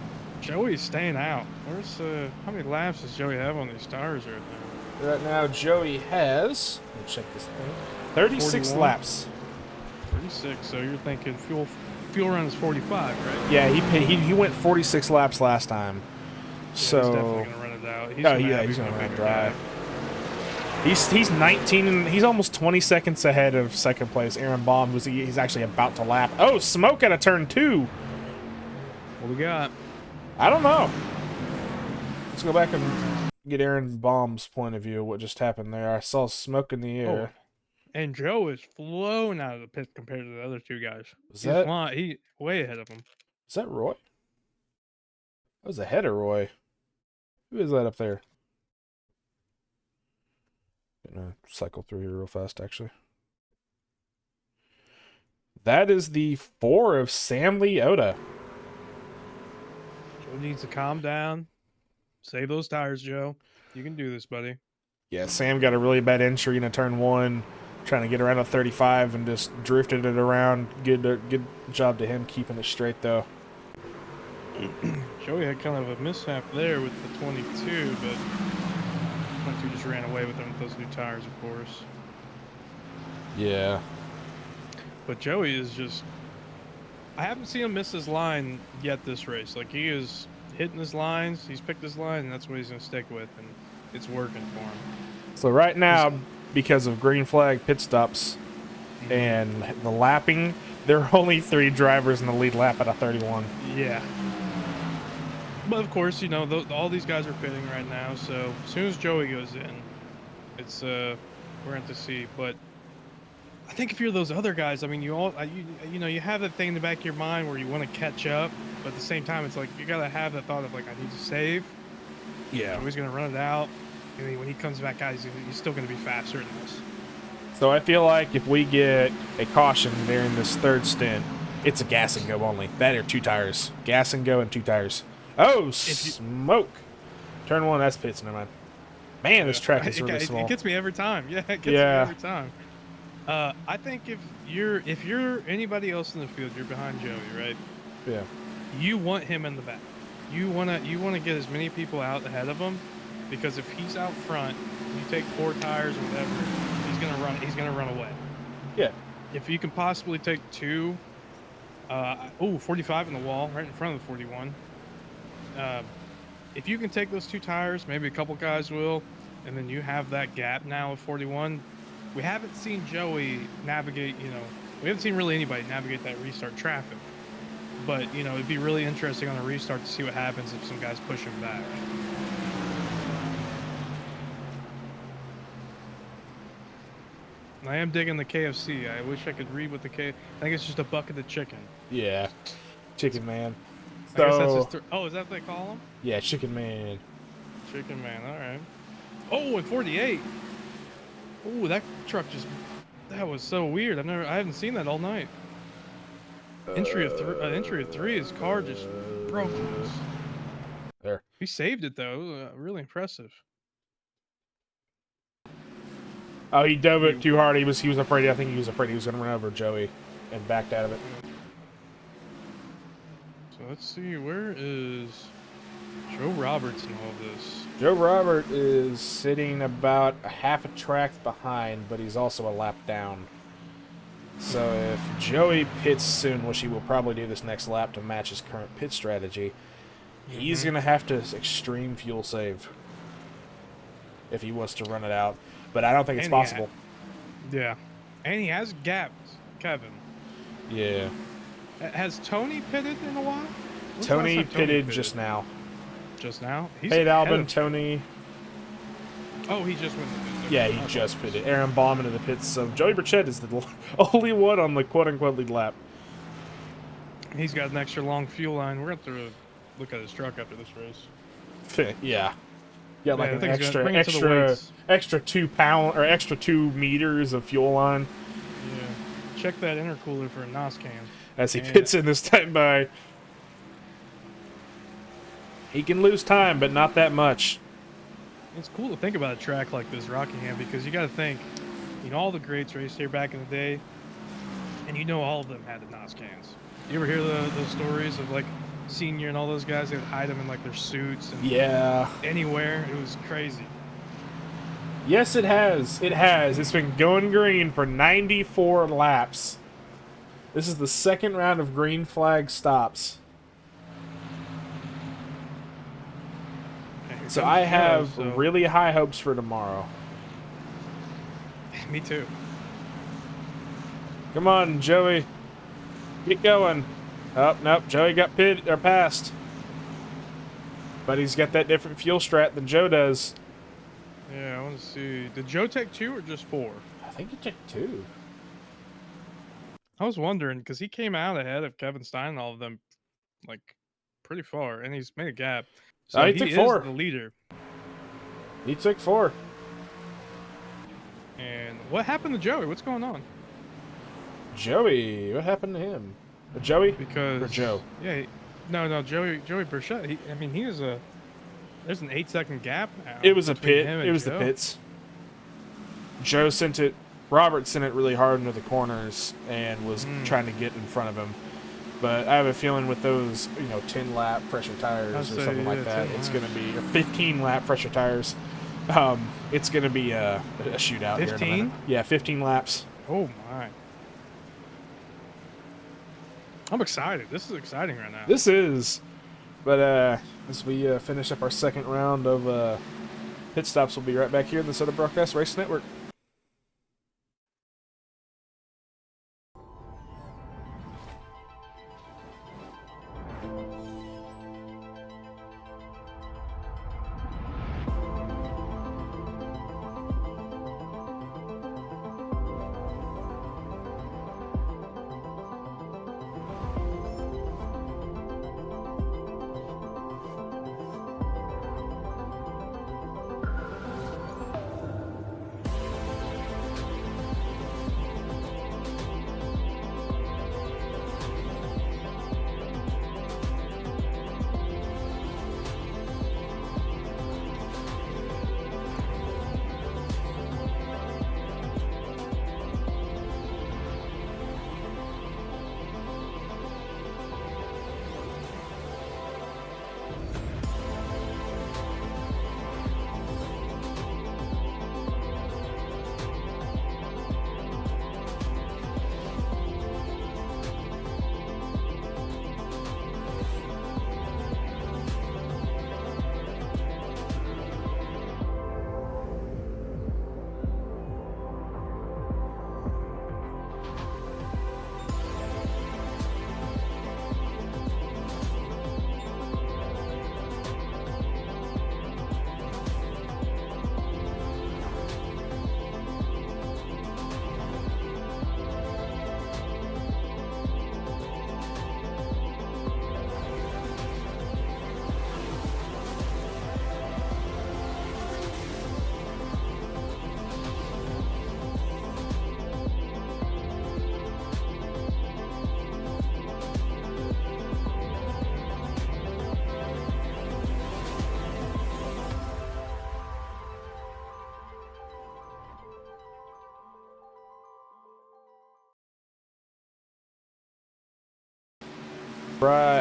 C: Joey's staying out. Where's how many laps does Joey have on these tires right now?
B: Right now, Joey has. Let me check this thing. 36
C: 41?
B: laps.
C: 36. So you're thinking fuel run is 45, right?
B: Yeah, he went 46 laps last time.
C: Yeah,
B: So
C: he's definitely gonna run it out.
B: he's gonna run dry. He's 19 and he's almost 20 seconds ahead of second place Aaron Baum, he's actually about to lap. Oh, smoke at a turn 2.
C: What we got?
B: I don't know. Let's go back and get Aaron Baum's point of view of what just happened there. I saw smoke in the air.
C: Oh, and Joe is flown out of the pit compared to the other two guys. He's way ahead of him.
B: Is that Roy? That was ahead of Roy. Who is that up there? Gonna cycle through here real fast, actually. That is the 4 of Sam Leota.
C: Joe needs to calm down. Save those tires, Joe. You can do this, buddy.
B: Yeah, Sam got a really bad entry in a turn 1, trying to get around a 35 and just drifted it around. Good job to him keeping it straight, though.
C: Joey had kind of a mishap there with the 22, but 22 just ran away with him with those new tires, of course.
B: Yeah.
C: But Joey is just... I haven't seen him miss his line yet this race. Like, he is hitting his lines, he's picked his line, and that's what he's going to stick with, and it's working for him.
B: So right now, because of green flag pit stops and the lapping, there are only 3 drivers in the lead lap at a 31.
C: Yeah. But of course, you know, all these guys are pitting right now, so as soon as Joey goes in, it's we're going to see. But I think if you're those other guys, I mean, you know, you have that thing in the back of your mind where you want to catch up, but at the same time, it's like you got to have that thought of like, I need to save.
B: Yeah.
C: Joey's going to run it out, and then when he comes back out, he's still going to be faster than this.
B: So I feel like if we get a caution during this third stint, it's a gas and go only. That are 2 tires. Gas and go and 2 tires. Oh, smoke. Turn 1, that's pits, never mind. Man, this track is really small.
C: It gets me every time. Yeah, it gets me every time. I think if you're anybody else in the field, you're behind Joey, right?
B: Yeah.
C: You want him in the back. You wanna get as many people out ahead of him, because if he's out front, you take 4 tires or whatever, he's gonna run away.
B: Yeah.
C: If you can possibly take 2, 45 in the wall, right in front of the 41. If you can take those 2 tires, maybe a couple guys will, and then you have that gap now of 41. We haven't seen Joey navigate, you know, we haven't seen really anybody navigate that restart traffic. But, you know, it'd be really interesting on a restart to see what happens if some guys push him back. I am digging the KFC. I wish I could read what I think it's just a bucket of chicken.
B: Yeah. Chicken Man.
C: I guess that's his is that what they call him?
B: Yeah, Chicken Man.
C: Chicken Man, all right. Oh, and 48. Oh, that truck that was so weird. I haven't seen that all night. Entry of 3, his car just broke loose.
B: There.
C: He saved it though. Really impressive.
B: Oh, he dove it too hard. He was afraid. I think he was afraid he was going to run over Joey, and backed out of it.
C: So let's see, where is Joe Roberts in all this?
B: Joe Robert is sitting about a half a track behind, but he's also a lap down. So if Joey pits soon, which he will probably do this next lap to match his current pit strategy, he's going to have to extreme fuel save if he wants to run it out. But I don't think it's possible.
C: Yeah. And he has gaps, Kevin.
B: Yeah.
C: Has Tony pitted in a while?
B: Tony pitted just now.
C: Just now?
B: Hey, Albin, Tony.
C: Oh, he just went to the pit.
B: Yeah, he just pitted. Aaron Baum into the pits. So Joey Burchett is the only one on the quote-unquote lead lap.
C: He's got an extra long fuel line. We're going to have to look at his truck after this race.
B: Yeah. Yeah, like an extra 2 pound or extra 2 meters of fuel line.
C: Yeah. Check that intercooler for a NOS can.
B: As he pits in this time by. He can lose time, but not that much.
C: It's cool to think about a track like this, Rockingham, because you got to think, all the greats raced here back in the day, and all of them had the NOS cans. You ever hear those stories of like Senior and all those guys? They would hide them in like their suits and
B: Yeah.
C: anywhere. It was crazy.
B: Yes, it has. It has. It's been going green for 94 laps. This is the second round of green flag stops.
C: Okay,
B: So I have really high hopes for tomorrow.
C: Me too.
B: Come on, Joey. Get going. Oh, nope. Joey got passed. But he's got that different fuel strat than Joe does.
C: Yeah, I want to see. Did Joe take 2 or just 4?
B: I think he took 2.
C: I was wondering because he came out ahead of Kevin Stein and all of them, like, pretty far, and he's made a gap. So
B: he
C: he
B: took
C: is
B: 4.
C: the leader.
B: He took 4.
C: And what happened to Joey? What's going on?
B: Joey, what happened to him? Joey?
C: Because
B: Or Joe?
C: Yeah, no, Joey Burchett. He was a. There's an 8-second gap now.
B: It was a
C: between
B: pit.
C: him
B: It
C: and
B: was
C: Joe.
B: the pits. Joe sent it. Robert sent it really hard into the corners and was trying to get in front of him. But I have a feeling with those, 10-lap pressure tires or something like that, it's going to be 15-lap pressure tires. It's going to be a shootout.
C: 15?
B: Here in a minute. Yeah, 15 laps.
C: Oh my! I'm excited. This is exciting right now.
B: This is. But as we finish up our second round of pit stops, we'll be right back here in the Soda Broadcast Race Network.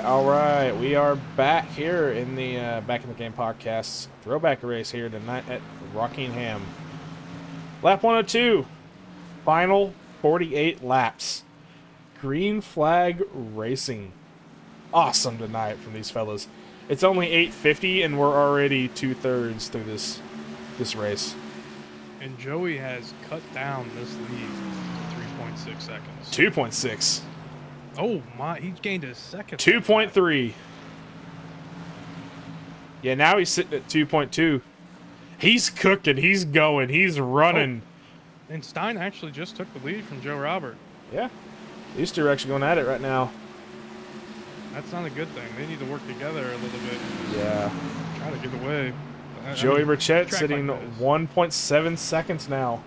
B: All right. We are back here in the Back in the Game podcast throwback race here tonight at Rockingham. Lap 102. Final 48 laps. Green flag racing. Awesome tonight from these fellas. It's only 8:50 and we're already 2/3 through this race.
C: And Joey has cut down this lead to 3.6 seconds.
B: 2.6.
C: Oh my, he gained a second.
B: 2.3. Yeah, now he's sitting at 2.2. He's cooking. He's going. He's running.
C: Oh, and Stein actually just took the lead from Joe Robert.
B: Yeah. These two are actually going at it right now.
C: That's not a good thing. They need to work together a little bit.
B: Yeah.
C: Try to get away.
B: Joey Burchett sitting
C: like
B: 1.7 seconds now.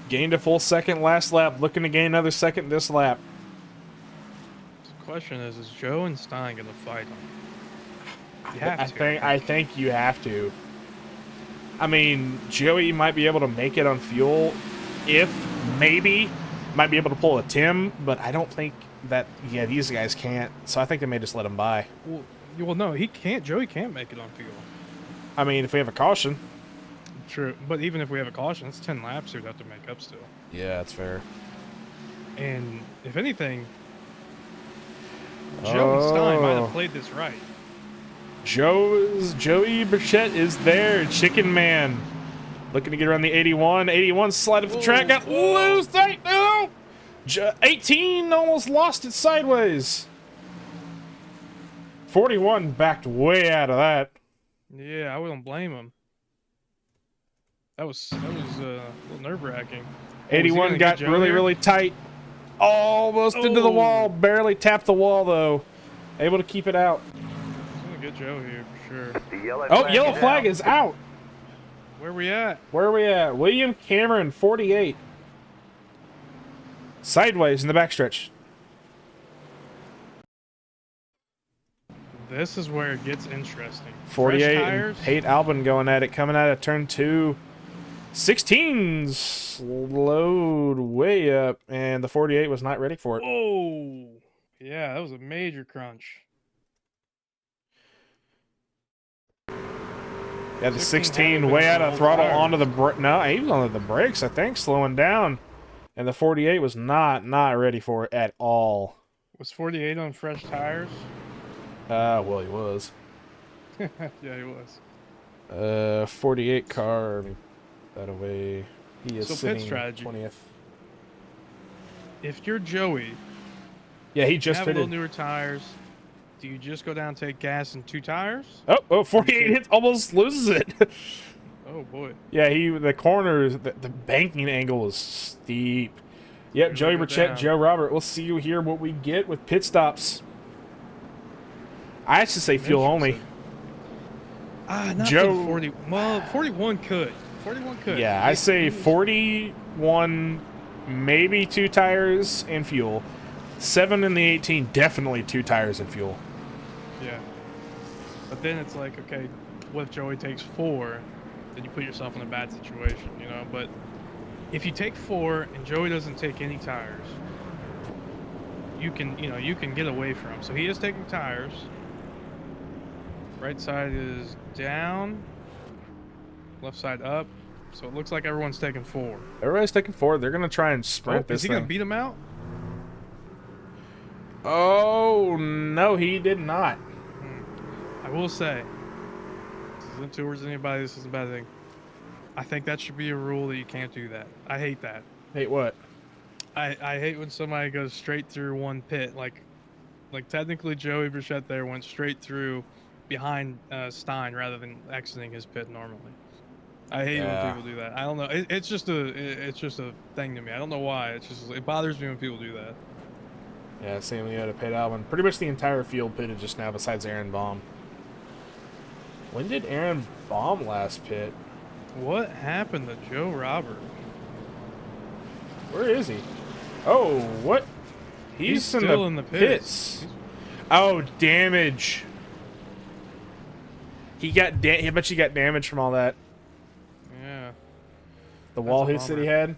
B: Gained a full second last lap. Looking to gain another second this lap.
C: The question is Joe and Stein going to fight him? You have to.
B: I think you have to. I mean, Joey might be able to make it on fuel if maybe might be able to pull a Tim, but I don't think that these guys can't. So I think they may just let him by.
C: Well, no, he can't. Joey can't make it on fuel.
B: I mean, if we have a caution.
C: True, but even if we have a caution, it's 10 laps we'd have to make up still.
B: Yeah, that's fair.
C: And if anything, Joey Stein might have played this right.
B: Joey Burchett is there. Chicken Man. Looking to get around the 81. 81 slide up the track. Got loose. No! 18 almost lost it sideways. 41 backed way out of that.
C: Yeah, I wouldn't blame him. That was a little nerve-wracking.
B: 81 got really tight. Almost into the wall. Barely tapped the wall, though. Able to keep it out.
C: He's gonna get Joe here for sure.
B: Yellow flag is out.
C: Where we at?
B: Where are we at? William Cameron, 48. Sideways in the backstretch.
C: This is where it gets interesting.
B: 48 and Pate Albin going at it, coming out of turn 2. 16 slowed way up, and the 48 was not ready for it.
C: Oh, yeah, that was a major crunch.
B: Yeah, the 16 way out of throttle onto the no, he was onto the brakes, I think, slowing down, and the 48 was not ready for it at all.
C: Was 48 on fresh tires?
B: Well, he was.
C: Yeah, he was.
B: 48 car. That away. He is
C: pit strategy.
B: 20th.
C: If you're Joey,
B: yeah, he just
C: have
B: fitted.
C: A little newer tires. Do you just go down and take gas in 2 tires?
B: Oh, 48 hits, almost loses it.
C: Oh boy.
B: Yeah, the corners, the banking angle is steep. Yep, Joey Burchett, Joe Robert. We'll see you here what we get with pit stops. I should say fuel only.
C: Not
B: Joe,
C: for 40. Well, 41 could. 41 could.
B: Yeah, I say 41, maybe 2 tires and fuel. 7 in the 18, definitely 2 tires and fuel.
C: Yeah. But then it's like, okay, what if Joey takes 4? Then you put yourself in a bad situation, you know? But if you take 4 and Joey doesn't take any tires, you can get away from him. So he is taking tires. Right side is down. Left side up. So it looks like everyone's taking 4.
B: Everybody's taking 4. They're going to try and sprint this
C: thing. Is he going to beat him out?
B: Oh, no, he did not.
C: I will say, this isn't towards anybody, this is a bad thing. I think that should be a rule that you can't do that. I hate that.
B: Hate what?
C: I hate when somebody goes straight through one pit. Like technically Joey Burchett there went straight through behind Stein rather than exiting his pit normally. I hate when people do that. I don't know. It's just a thing to me. I don't know why. It bothers me when people do that.
B: Yeah, same with the other pit Albin. Pretty much the entire field pitted just now besides Aaron Baum. When did Aaron Baum last pit?
C: What happened to Joe Robert?
B: Where is he? Oh, what? He's
C: still in the pits.
B: Oh, damage. I bet you got damage from all that.
C: Yeah.
B: The wall hits that he had.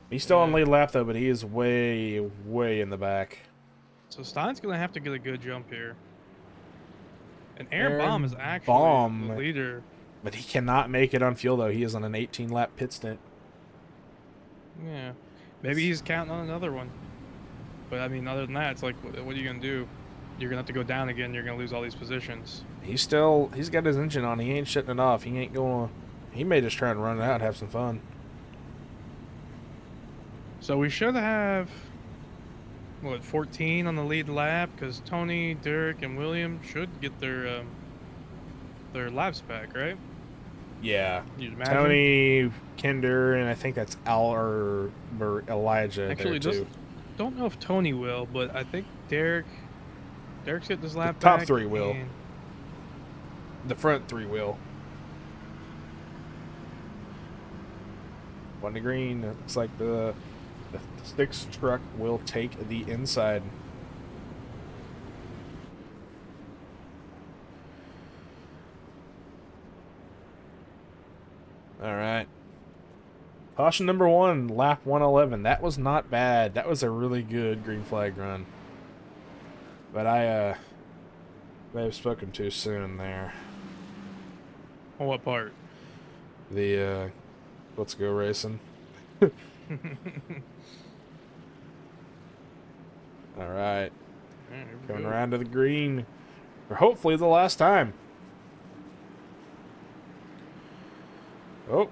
B: He's still on lead lap though, but he is way in the back. So
C: Stein's gonna have to get a good jump here. And Aaron Baum is actually the leader.
B: But he cannot make it on fuel though. He is on an 18 lap pit stint.
C: Yeah. Maybe he's counting on another one. But I mean, other than that, it's like, what are you gonna do? You're gonna have to go down again. You're gonna lose all these positions.
B: He's got his engine on. He ain't shutting it off. He may just try and run it out and have some fun.
C: So we should have, 14 on the lead lap, because Tony, Derek, and William should get their laps back, right?
B: Yeah.
C: You'd imagine?
B: Tony, Kinder, and I think that's Al or Elijah.
C: Actually,
B: there too.
C: Don't know if Tony will, but I think Derek's getting his lap
B: back.
C: Top
B: 3 will. The front 3 will. One to green. It looks like the 6 truck will take the inside. Caution number 1, lap 111. That was not bad. That was a really good green flag run. But I may have spoken too soon there.
C: On what part?
B: The let's go racing. All right. Coming around to the green. For hopefully the last time. Oh,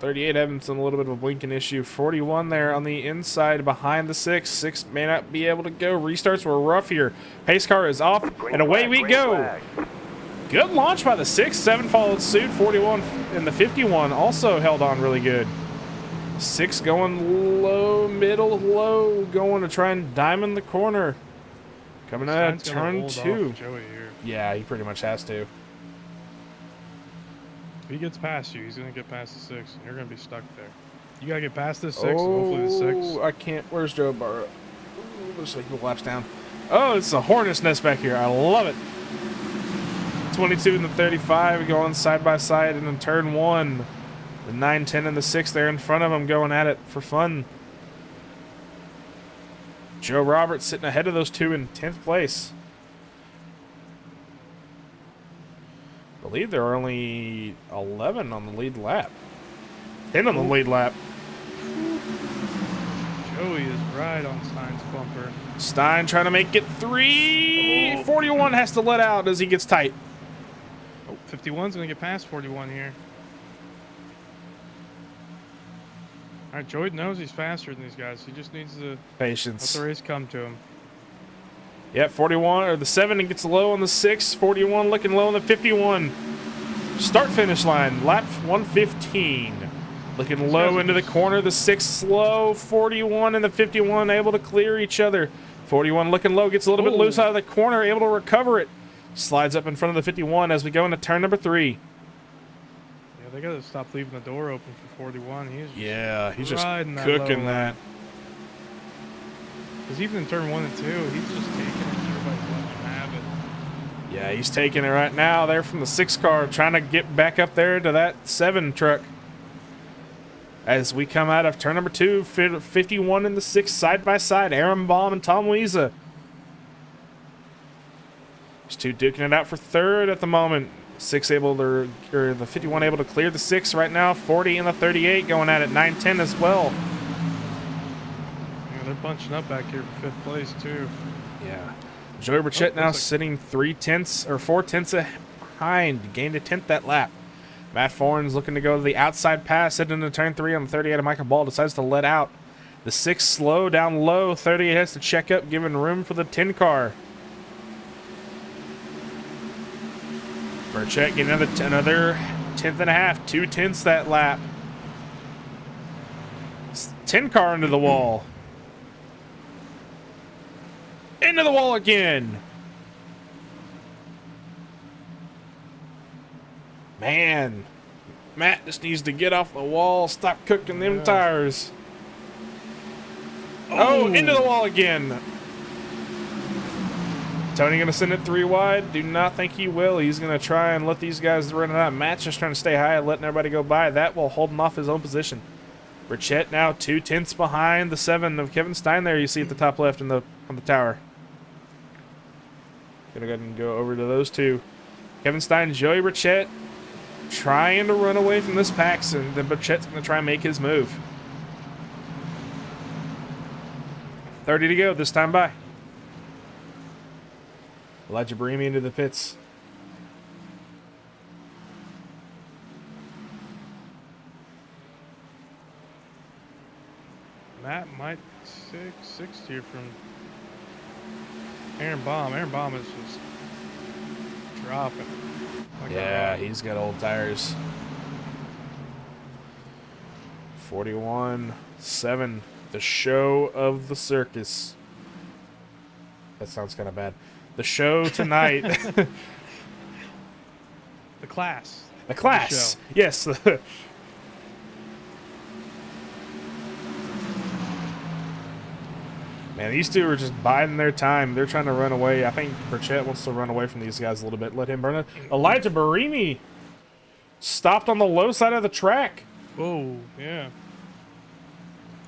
B: 38 having a little bit of a blinking issue. 41 there on the inside behind the 6. 6 may not be able to go. Restarts were rough here. Pace car is off, and away we go. Good launch by the 6. 7 followed suit. 41 and the 51 also held on really good. 6 going low, middle, low, going to try and diamond the corner. Coming out of turn 2. Yeah, he pretty much has to.
C: If he gets past you, he's going to get past the 6, and you're going to be stuck there. You got to get past this 6, and hopefully the 6.
B: I can't. Where's Joe Barra? Looks like he laps down. Oh, it's a hornet's nest back here. I love it. 22 and the 35 going side by side in turn 1. The 9, 10, and the 6 there in front of him going at it for fun. Joe Roberts sitting ahead of those two in 10th place. I believe there are only 11 on the lead lap. 10 on the lead lap.
C: Joey is right on Stein's bumper.
B: Stein trying to make it 3. 41 has to let out as he gets tight.
C: Oh, 51's going to get past 41 here. All right, Joey knows he's faster than these guys. He just needs to
B: patience.
C: let the race come to him.
B: Yeah, 41 or the 7 and gets low on the 6. 41 looking low on the 51. Start finish line, lap 115. Looking low into the corner. The 6 slow. 41 and the 51 able to clear each other. 41 looking low, gets a little bit loose out of the corner, able to recover it. Slides up in front of the 51 as we go into turn number 3.
C: They gotta stop leaving the door open for 41.
B: He's just cooking that.
C: Because even in turn 1 and 2, he's just taking it. Everybody's letting him have it.
B: Yeah, he's taking it right now. There from the 6 car, trying to get back up there to that 7 truck. As we come out of turn number 2, 51 and the 6 side by side. Aaron Baum and Tom Wiesa. These two duking it out for 3rd at the moment. 6 able to, or the 51 able to clear the 6 right now. 40 and the 38 going at it. 9, 10 as well.
C: Yeah, they're bunching up back here for 5th place too.
B: Yeah. Joey Burchett now sitting 4 tenths behind. Gained a 10th that lap. Matt Fornes looking to go to the outside pass. Heading into turn 3 on the 38 of Michael Ball. Decides to let out. The 6 slow down low. 38 has to check up, giving room for the 10 car. Burchett getting another 10th and a half. 2 tenths that lap. 10 car into the wall. Into the wall again. Man. Matt just needs to get off the wall. Stop cooking them tires. Oh, into the wall again. Tony going to send it 3 wide? Do not think he will. He's going to try and let these guys run it out. Matt's just trying to stay high and letting everybody go by. That will hold him off his own position. Burchett now 2 tenths behind the 7 of Kevin Stein there you see at the top left on the tower. Gonna go ahead and go over to those two. Kevin Stein, Joey Burchett trying to run away from this Pax, and then Burchett's going to try and make his move. 30 to go this time by. Elijah Barimi into the pits.
C: Matt might 6 here from Aaron Baum. Aaron Baum is just dropping.
B: Yeah, he's got old tires. 41-7. The show of the circus. That sounds kind of bad. The show tonight.
C: The class.
B: The class.
C: The
B: yes. Man, these two are just biding their time. They're trying to run away. I think Burchett wants to run away from these guys a little bit. Let him burn it. Elijah Barimi stopped on the low side of the track.
C: Oh, yeah.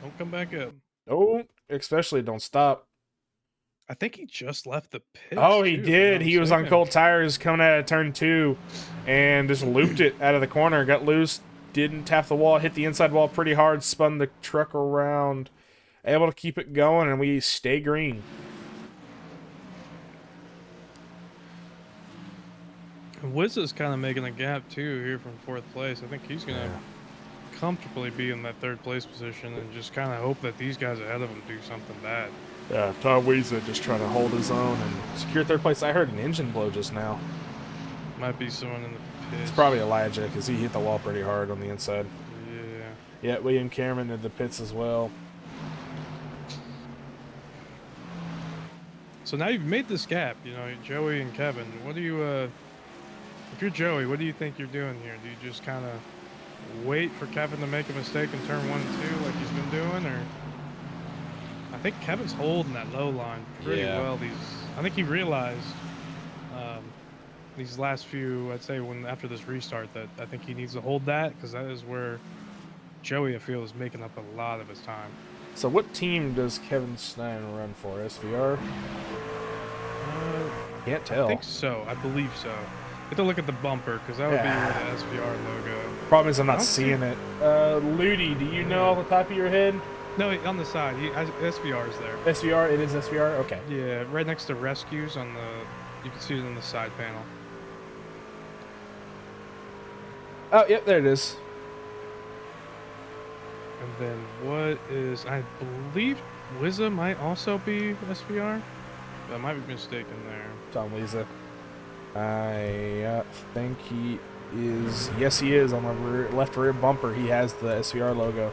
C: Don't come back up.
B: Oh, especially don't stop.
C: I think he just left the pits.
B: Oh, he
C: too, if I'm not
B: did. He was on
C: mistaken.
B: cold tires coming out of turn 2 and just looped it out of the corner. Got loose, didn't tap the wall, hit the inside wall pretty hard, spun the truck around. Able to keep it going, and we stay green.
C: And Wiz is kind of making a gap too here from 4th place. I think he's gonna comfortably be in that 3rd place position and just kind of hope that these guys ahead of him do something bad.
B: Yeah, Tom Weezer just trying to hold his own and secure 3rd place. I heard an engine blow just now.
C: Might be someone in the pits.
B: It's probably Elijah because he hit the wall pretty hard on the inside.
C: Yeah.
B: Yeah, William Cameron in the pits as well.
C: So now you've made this gap, you know, Joey and Kevin. What do you, if you're Joey, what do you think you're doing here? Do you just kind of wait for Kevin to make a mistake in turn 1 and 2 like he's been doing, or? I think Kevin's holding that low line pretty well. I think he realized these last few, I'd say, after this restart, that I think he needs to hold that because that is where Joey, I feel, is making up a lot of his time.
B: So what team does Kevin Stein run for? SVR? Can't tell.
C: I think so. I believe so. You have to look at the bumper because that would be where the SVR logo.
B: Problem is I'm not seeing it. Ludi, do you know off the top of your head?
C: No, on the side. SVR is there.
B: SVR? It is SVR? Okay.
C: Yeah, right next to rescues on the. You can see it on the side panel.
B: Oh, yep, there it is.
C: And then what is? I believe Wizza might also be SVR. I might be mistaken there.
B: Tom Lisa. I think he is. Yes, he is on the left rear bumper. He has the SVR logo.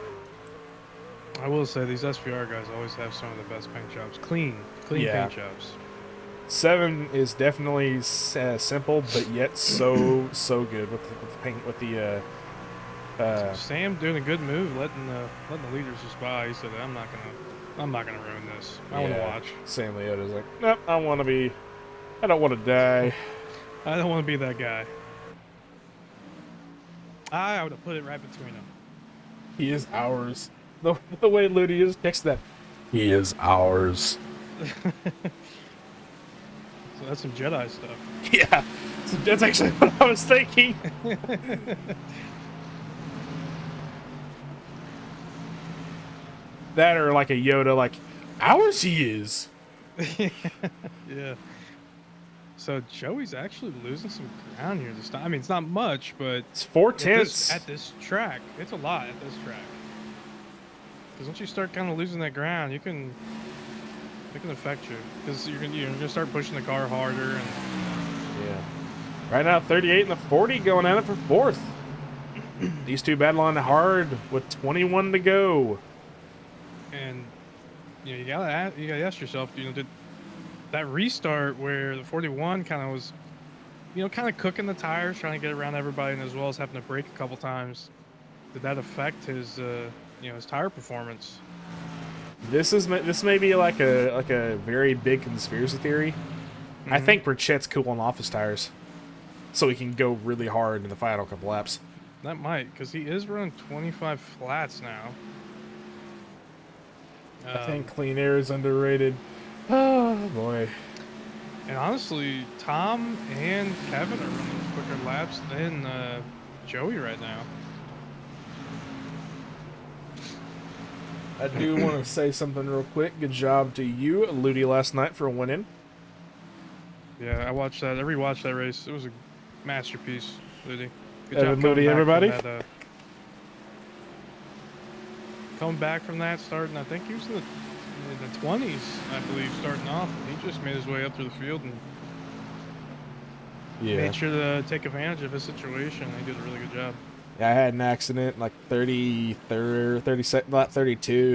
C: I will say these SVR guys always have some of the best paint jobs. Clean paint jobs.
B: 7 is definitely simple, but yet so good with the paint with the.
C: Sam doing a good move, letting the leaders just by. He said, "I'm not gonna ruin this. I want to watch."
B: Sam Leota's like, nope, I don't want to die.
C: I don't want to be that guy. I would have put it right between them.
B: He is ours. The way Ludi is next to that. He is ours.
C: So that's some Jedi stuff.
B: Yeah, so that's actually what I was thinking. That or like a Yoda, like, ours he is.
C: Yeah. So Joey's actually losing some ground here this time. I mean, it's not much, but
B: it's 4/10
C: at this track. It's a lot at this track. Because once you start kind of losing that ground, it can affect you. Because you're gonna start pushing the car harder. And
B: right now, 38 and the 40 going at it for 4th. These two battling hard with 21 to go.
C: And you gotta ask yourself, did that restart where the 41 kind of was, kind of cooking the tires, trying to get around everybody, and as well as having to brake a couple times, did that affect his his tire performance?
B: This may be like a very big conspiracy theory. Mm-hmm. I think Burchett's cooling off his tires, so he can go really hard in the final couple laps.
C: That might, because he is running 25 flats now.
B: I think clean air is underrated. Oh boy.
C: And honestly, Tom and Kevin are running quicker laps than Joey right now.
B: I do want to say something real quick. Good job to you, Ludi, last night for winning.
C: Yeah, I watched that. I rewatched that race. It was a masterpiece, Ludi. Good
B: job, Ludi, everybody.
C: Coming back from that, starting, I think he was in the 20s, I believe, starting off. And he just made his way up through the field and made sure to take advantage of his situation. He did a really good job.
B: Yeah, I had an accident like 32,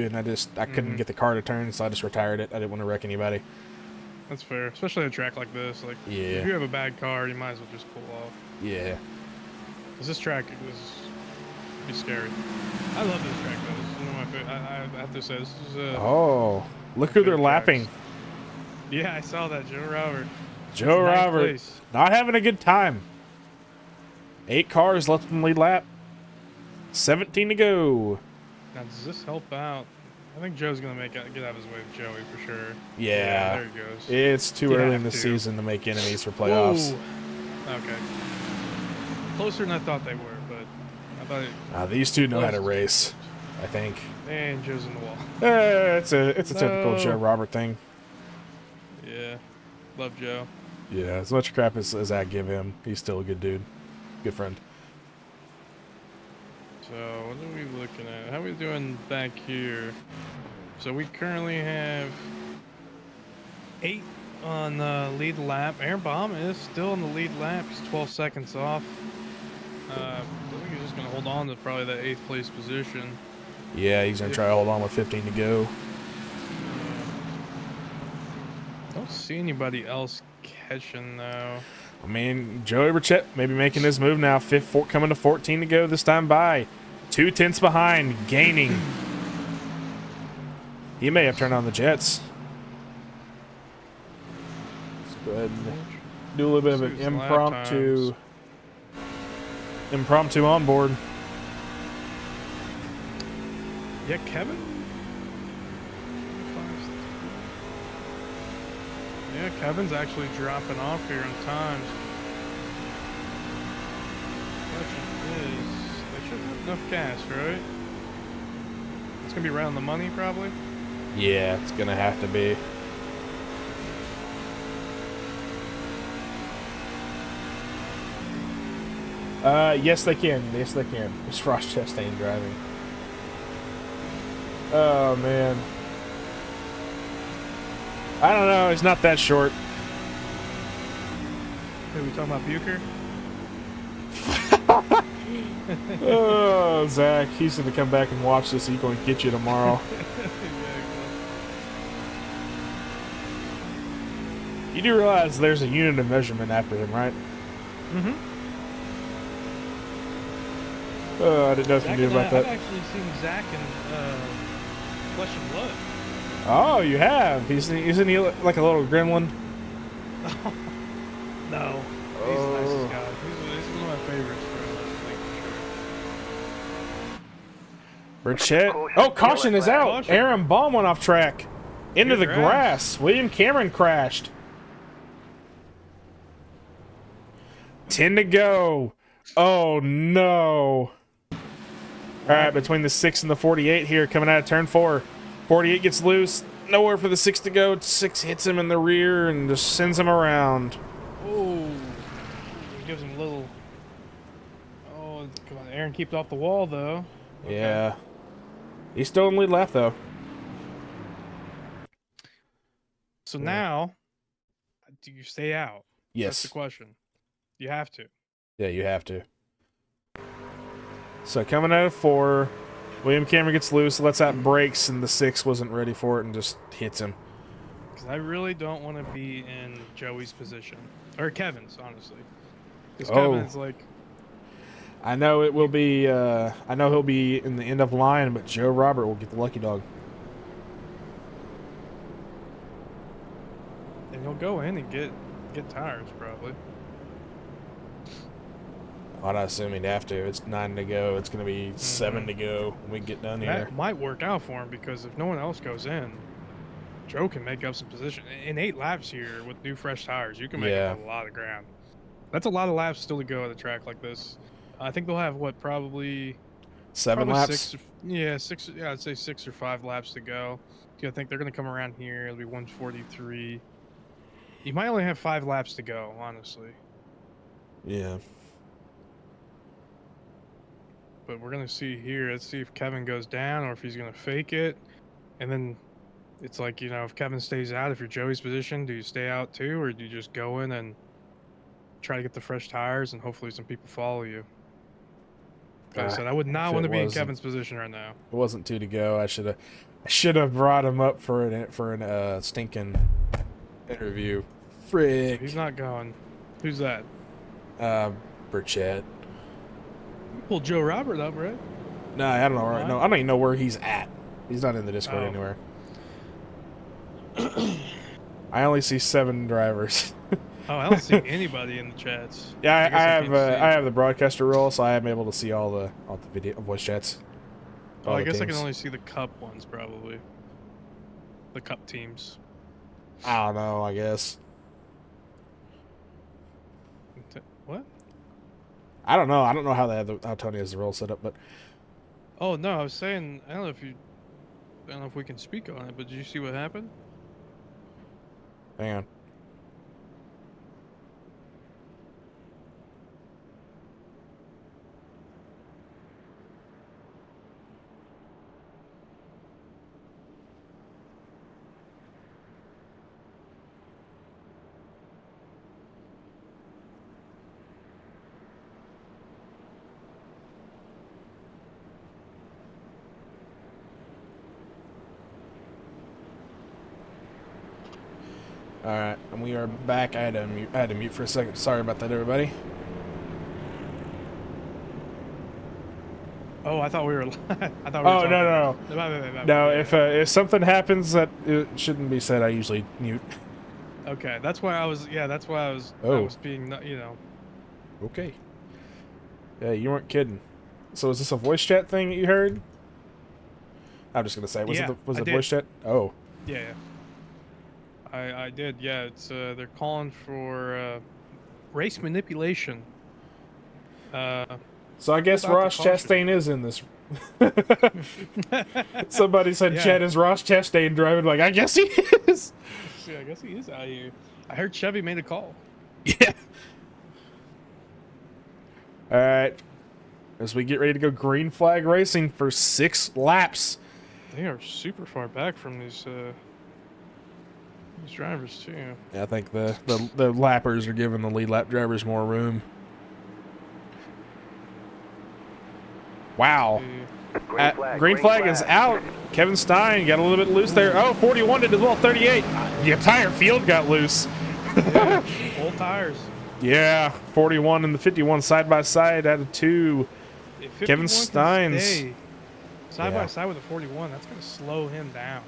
B: and I couldn't get the car to turn, so I just retired it. I didn't want to wreck anybody.
C: That's fair, especially a track like this. Like, if you have a bad car, you might as well just pull off.
B: Yeah.
C: Because this track be scary. I love this track though. This is one of my favorite. I have to say, this is
B: look who they're lapping.
C: Yeah, I saw that. Joe Robert.
B: Joe Robert not having a good time. 8 cars left in the lead lap. 17 to go.
C: Now, does this help out I think Joe's gonna get out of his way with Joey for sure.
B: Yeah.
C: There he goes.
B: It's too
C: You
B: early
C: have
B: in the
C: to.
B: season to make enemies for playoffs.
C: Whoa. Okay. Closer than I thought they were, but I thought
B: These two know how to
C: close.
B: race, I think.
C: And Joe's in the wall.
B: It's a typical Joe Robert thing.
C: Yeah. Love Joe.
B: Yeah, as much crap as I give him, he's still a good dude. Good friend.
C: So, what are we looking at? How are we doing back here? So, we currently have 8 on the lead lap. Aaron Baum is still in the lead lap. He's 12 seconds off. I think he's just going to hold on to probably that 8th place position.
B: Yeah, he's going to try to hold on with 15 to go.
C: Don't see anybody else catching, though.
B: I mean, Joey Burchett maybe making his move now. Coming to 14 to go this time by. 2 tenths behind, gaining. He may have turned on the jets. Let's go ahead and do a little bit of an impromptu onboard.
C: Yeah, Kevin? Yeah, Kevin's actually dropping off here in times. Question is, they should have enough gas, right? It's gonna be right on the money, probably.
B: Yeah, it's gonna have to be. Yes they can. Yes they can. It's Ross Chastain driving. Oh man. I don't know. It's not that short.
C: Are we talking about Bucher?
B: Oh, Zach, he's gonna come back and watch this. He's going to get you tomorrow. You do realize there's a unit of measurement after him, right?
C: Mm-hmm.
B: I didn't know if you knew about that.
C: I've actually seen Zach in Flesh and Blood.
B: Oh, you have? Isn't he like a little gremlin?
C: No. He's the nicest guy. He's one of my favorites for
B: Burchett. Oh, caution is out.
C: Caution.
B: Aaron Baum went off track. Into the
C: Good
B: grass. William Cameron crashed. 10 to go. Oh, no. All right, between the 6 and the 48 here, coming out of turn 4. 48 gets loose. Nowhere for the 6 to go. 6 hits him in the rear and just sends him around.
C: Oh. Gives him a little... Oh, come on. Aaron keeps off the wall, though. Okay.
B: Yeah. He's still in lead left, though.
C: So now, do you stay out?
B: Yes.
C: That's the question. You have to.
B: Yeah, you have to. So coming out of 4, William Cameron gets loose, lets out brakes, and the 6 wasn't ready for it and just hits him.
C: Because I really don't want to be in Joey's position. Or Kevin's, honestly. Because
B: Oh.
C: Kevin's like...
B: I know it will be, I know he'll be in the end of line, but Joe Robert will get the lucky dog.
C: And he'll go in and get tires, probably.
B: I'd assume he'd have to. It's 9 to go. It's going to be 7 to go when we get done here.
C: That might work out for him, because if no one else goes in, Joe can make up some position. In 8 laps here with new fresh tires, you can make up a lot of ground. That's a lot of laps still to go at a track like this. I think they'll have, what, probably...
B: 7 laps?
C: 6, yeah, I'd say 6 or 5 laps to go. I think they're going to come around here. It'll be 143. You might only have 5 laps to go, honestly.
B: Yeah.
C: But we're going to see here. Let's see if Kevin goes down or if he's going to fake it. And then it's like, you know, if Kevin stays out, if you're Joey's position, do you stay out too? Or do you just go in and try to get the fresh tires and hopefully some people follow you? Like I said, I would not want to be in Kevin's position right now.
B: It wasn't 2 to go. I should have brought him up for an stinking interview. Frick.
C: He's not going. Who's that?
B: Burchett.
C: Pull Joe Robert up, right?
B: No, I don't know. Right? No, I don't even know where he's at. He's not in the Discord anywhere. I only see 7 drivers.
C: Oh, I don't see anybody in the chats.
B: Yeah, I have the broadcaster role, so I am able to see all the video voice chats.
C: Oh,
B: all
C: I
B: the
C: guess I
B: teams.
C: can only see the Cup ones, probably. The Cup teams.
B: I don't know. I guess
C: What?
B: I don't know. I don't know how Tony has the role set up, but
C: Oh, no, I was saying, I don't know if you... I don't know if we can speak on it, but did you see what happened?
B: hang on. All right, and we are back. I had to mute for a second. Sorry about that, everybody.
C: Oh, I thought we were... I thought we were
B: Oh
C: talking.
B: no! If something happens that it shouldn't be said, I usually mute.
C: Okay, that's why I was... Yeah, that's why I was... I
B: Oh.
C: was being, you know...
B: Okay. Yeah, you weren't kidding. So is this a voice chat thing that you heard? I'm just gonna say, was
C: Yeah,
B: it
C: I did.
B: voice chat? Oh.
C: Yeah. I did, yeah. It's they're calling for race manipulation.
B: So I guess
C: Pulled out the
B: Ross
C: caution.
B: Chastain is in this. Somebody said
C: Yeah.
B: Chad is Ross Chastain driving. Like, I guess he is.
C: Yeah, I guess he is out here. I heard Chevy made a call.
B: Yeah. All right. As we get ready to go green flag racing for 6 laps.
C: They are super far back from these drivers too.
B: I think the lappers are giving the lead lap drivers more room. Wow. Green flag is out. Kevin Stein got a little bit loose there. Oh, 41 did as well. 38. The entire field got loose.
C: Yeah, old tires.
B: Yeah, 41 and the 51 side by side out of 2.
C: If
B: Kevin
C: 51 can
B: Stein's
C: stay side
B: Yeah.
C: by side with the 41. That's going to slow him down.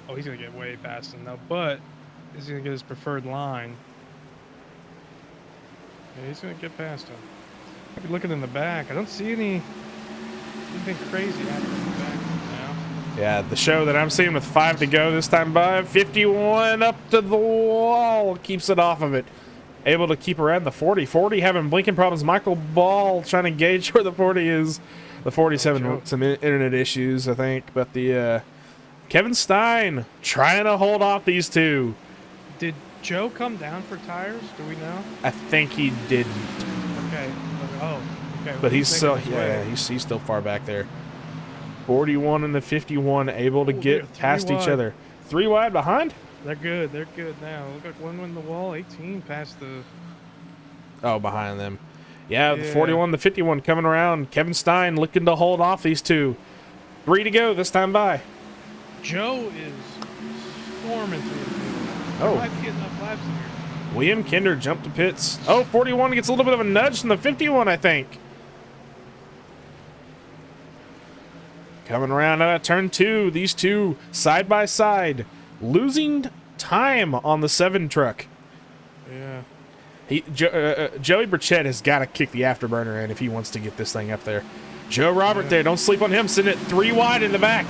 C: Oh, he's going to get way past him now, but is he going to get his preferred line? Yeah, he's going to get past him. If you're looking in the back, I don't see anything crazy happening in the back now.
B: Yeah, the show that I'm seeing with 5 to go this time by 51 up to the wall, keeps it off of it. Able to keep around the 40. 40 having blinking problems. Michael Ball trying to gauge where the 40 is. The 47 with some internet issues, I think. But the Kevin Stein trying to hold off these two.
C: Did Joe come down for tires? Do we know?
B: I think he didn't.
C: Okay. Oh, okay.
B: But he's still, yeah, he's still far back there. 41 and the 51 able to get past each other. 3 wide behind?
C: They're good. They're good now. Look like one win the wall. 18 past the...
B: Oh, behind them. Yeah, the 41, the 51 coming around. Kevin Stein looking to hold off these two. 3 to go this time by.
C: Joe is storming through the field.
B: Oh.
C: Might be enough laps in here.
B: William Kinder jumped to pits. Oh, 41 gets a little bit of a nudge from the 51, I think. Coming around out of turn 2. These two side by side. Losing time on the 7 truck.
C: Yeah.
B: Joey Burchett has got to kick the afterburner in if he wants to get this thing up there. Joe Robert there. Don't sleep on him. Sitting at 3 wide in the back.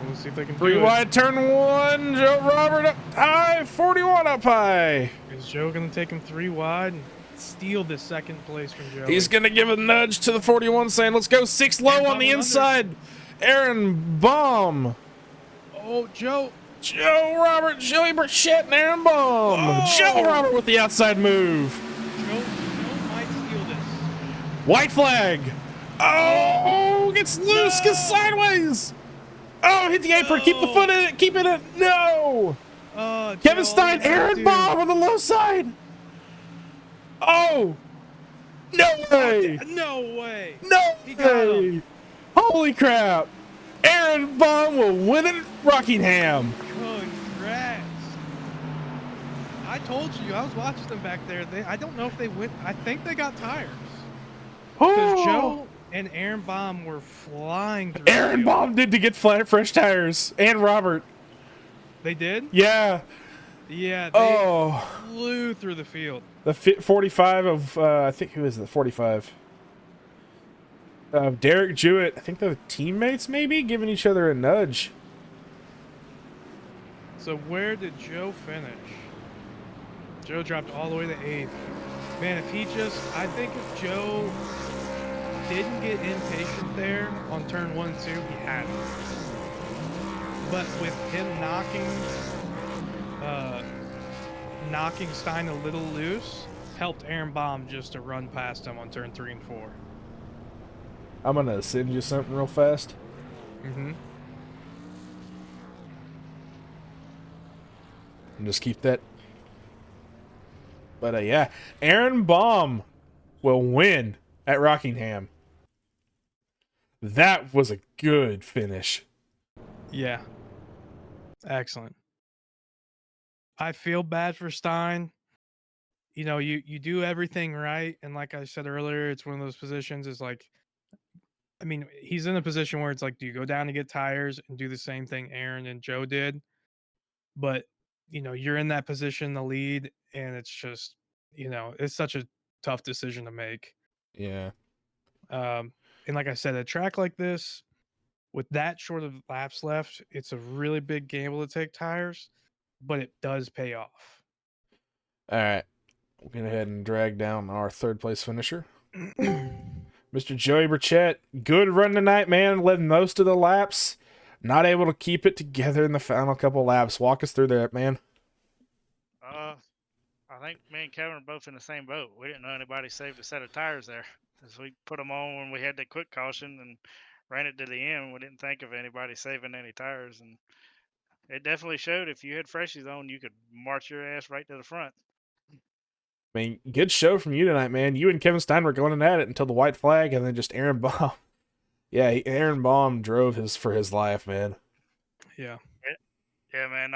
C: We'll see if they can
B: 3
C: do
B: wide, turn 1. Joe Robert up high. 41 up high.
C: Is Joe going to take him 3 wide and steal the 2nd place from Joe?
B: He's going to give a nudge to the 41 saying, let's go 6 low on the inside. Aaron Baum.
C: Oh, Joe.
B: Joe Robert, Joey Burchett, and Aaron Baum.
C: Oh.
B: Joe Robert with the outside move.
C: Joe might steal this.
B: White flag. Oh, gets loose, gets sideways. Oh, hit the apron. Keep the foot in it. Keep it in. No. Kevin Stein, Aaron Baum on the low side. Oh. No way.
C: No way.
B: No
C: He got
B: way.
C: him.
B: Holy crap. Aaron Baum will win it at Rockingham.
C: Congrats. I told you, I was watching them back there. I don't know if they went. I think they got tires. Because Joe and Aaron Baum were flying through.
B: Aaron Baum did to get fresh tires. And Robert.
C: They did?
B: Yeah.
C: Yeah, they flew through the field.
B: The 45 of, I think, who is it? 45. Derek Jewett, I think they're teammates maybe, giving each other a nudge.
C: So where did Joe finish? Joe dropped all the way to 8th. Man, if he just, I think if Joe didn't get impatient there on turn 1 and 2, he had it. But with him uh, knocking Stein a little loose, helped Aaron Baum just to run past him on turn 3 and 4.
B: I'm gonna send you something real fast.
C: Mm-hmm.
B: And just keep that. But yeah, Aaron Baum will win at Rockingham. That was a good finish.
C: Yeah. Excellent. I feel bad for Stein. You know, you do everything right, and like I said earlier, it's one of those positions is like, I mean, he's in a position where it's like, do you go down to get tires and do the same thing Aaron and Joe did? But, you know, you're in that position, the lead, and it's just, you know, it's such a tough decision to make.
B: Yeah.
C: And like I said, a track like this, with that short of laps left, it's a really big gamble to take tires, but it does pay off.
B: All right. We're going to go ahead and drag down our third place finisher. Mr. Joey Burchett, good run tonight, man. Led most of the laps. Not able to keep it together in the final couple laps. Walk us through that, man.
D: I think me and Kevin are both in the same boat. We didn't know anybody saved a set of tires there, as we put them on when we had that quick caution and ran it to the end. We didn't think of anybody saving any tires, and it definitely showed. If you had freshies on, you could march your ass right to the front.
B: I mean, good show from you tonight, man. You and Kevin Stein were going at it until the white flag, and then just Aaron Baum. Yeah, Aaron Baum drove for his life, man.
C: Yeah.
D: Yeah, man.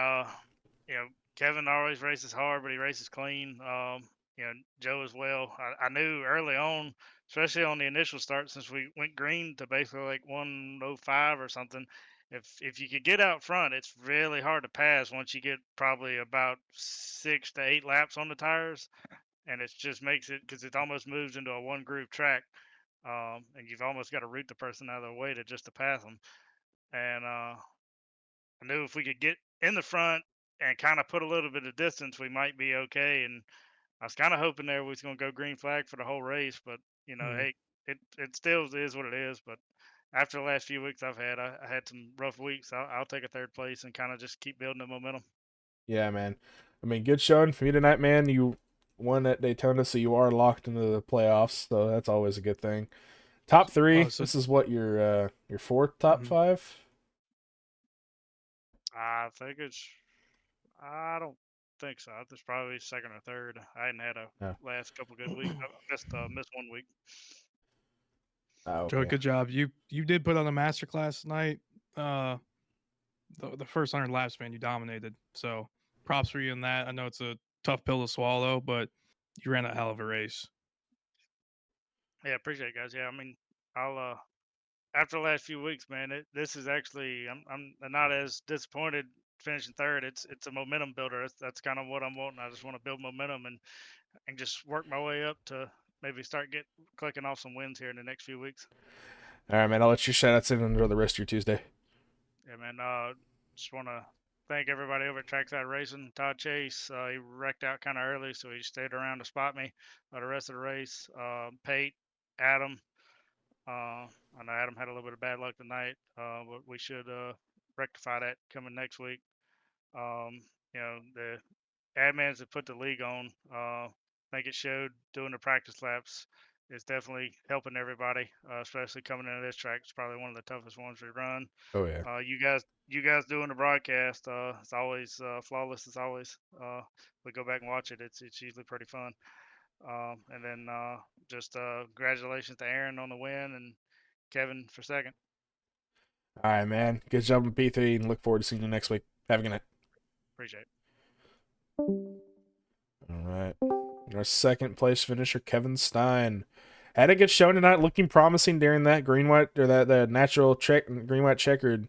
D: You know, Kevin always races hard, but he races clean. You know, Joe as well. I knew early on, especially on the initial start, since we went green to basically like 105 or something. If you could get out front, it's really hard to pass once you get probably about 6 to 8 laps on the tires, and it just makes it because it almost moves into a one groove track, and you've almost got to root the person out of the way to pass them. And I knew if we could get in the front and kind of put a little bit of distance, we might be okay. And I was kind of hoping there we was going to go green flag for the whole race, but you know,
C: Mm.
D: hey, it still is what it is. But after the last few weeks I've had, I had some rough weeks. I'll take a third place and kind of just keep building the momentum.
B: Yeah, man. I mean, good showing for you tonight, man. You won at Daytona, so you are locked into the playoffs, so that's always a good thing. Top three.
C: So
B: This is what your fourth top
C: Mhm.
B: five.
D: I think it's. I don't think so. It's probably second or third. I hadn't had a
B: Oh,
D: last couple good weeks. I missed 1 week.
C: Joey,
B: okay.
C: good job. You did put on a masterclass tonight. The first 100 laps, man, you dominated. So props for you in that. I know it's a tough pill to swallow, but you ran a hell of a race.
D: Yeah, appreciate it, guys. Yeah, I mean, I'll after the last few weeks, man, this is actually I'm not as disappointed finishing third. It's a momentum builder. That's kind of what I'm wanting. I just want to build momentum and just work my way up to maybe start clicking off some wins here in the next few weeks.
B: All right, man. I'll let your shout outs in and enjoy the rest of your Tuesday.
D: Yeah, man. Just want to thank everybody over at Trackside Racing. Todd Chase, he wrecked out kind of early, so he stayed around to spot me the rest of the race. Pate, Adam. I know Adam had a little bit of bad luck tonight, but we should rectify that coming next week. You know, the admins that put the league on, I think it showed doing the practice laps is definitely helping everybody, especially coming into this track. It's probably one of the toughest ones we run.
B: Oh yeah.
D: You guys doing the broadcast, it's always flawless as always. We go back and watch it. It's usually pretty fun. And then just congratulations to Aaron on the win and Kevin for second.
B: All right, man. Good job on P3, and look forward to seeing you next week. Have a good night.
D: Appreciate it.
B: All right. Our second place finisher, Kevin Stein. Had a good showing tonight, looking promising during that green white or that the natural check green white checkered.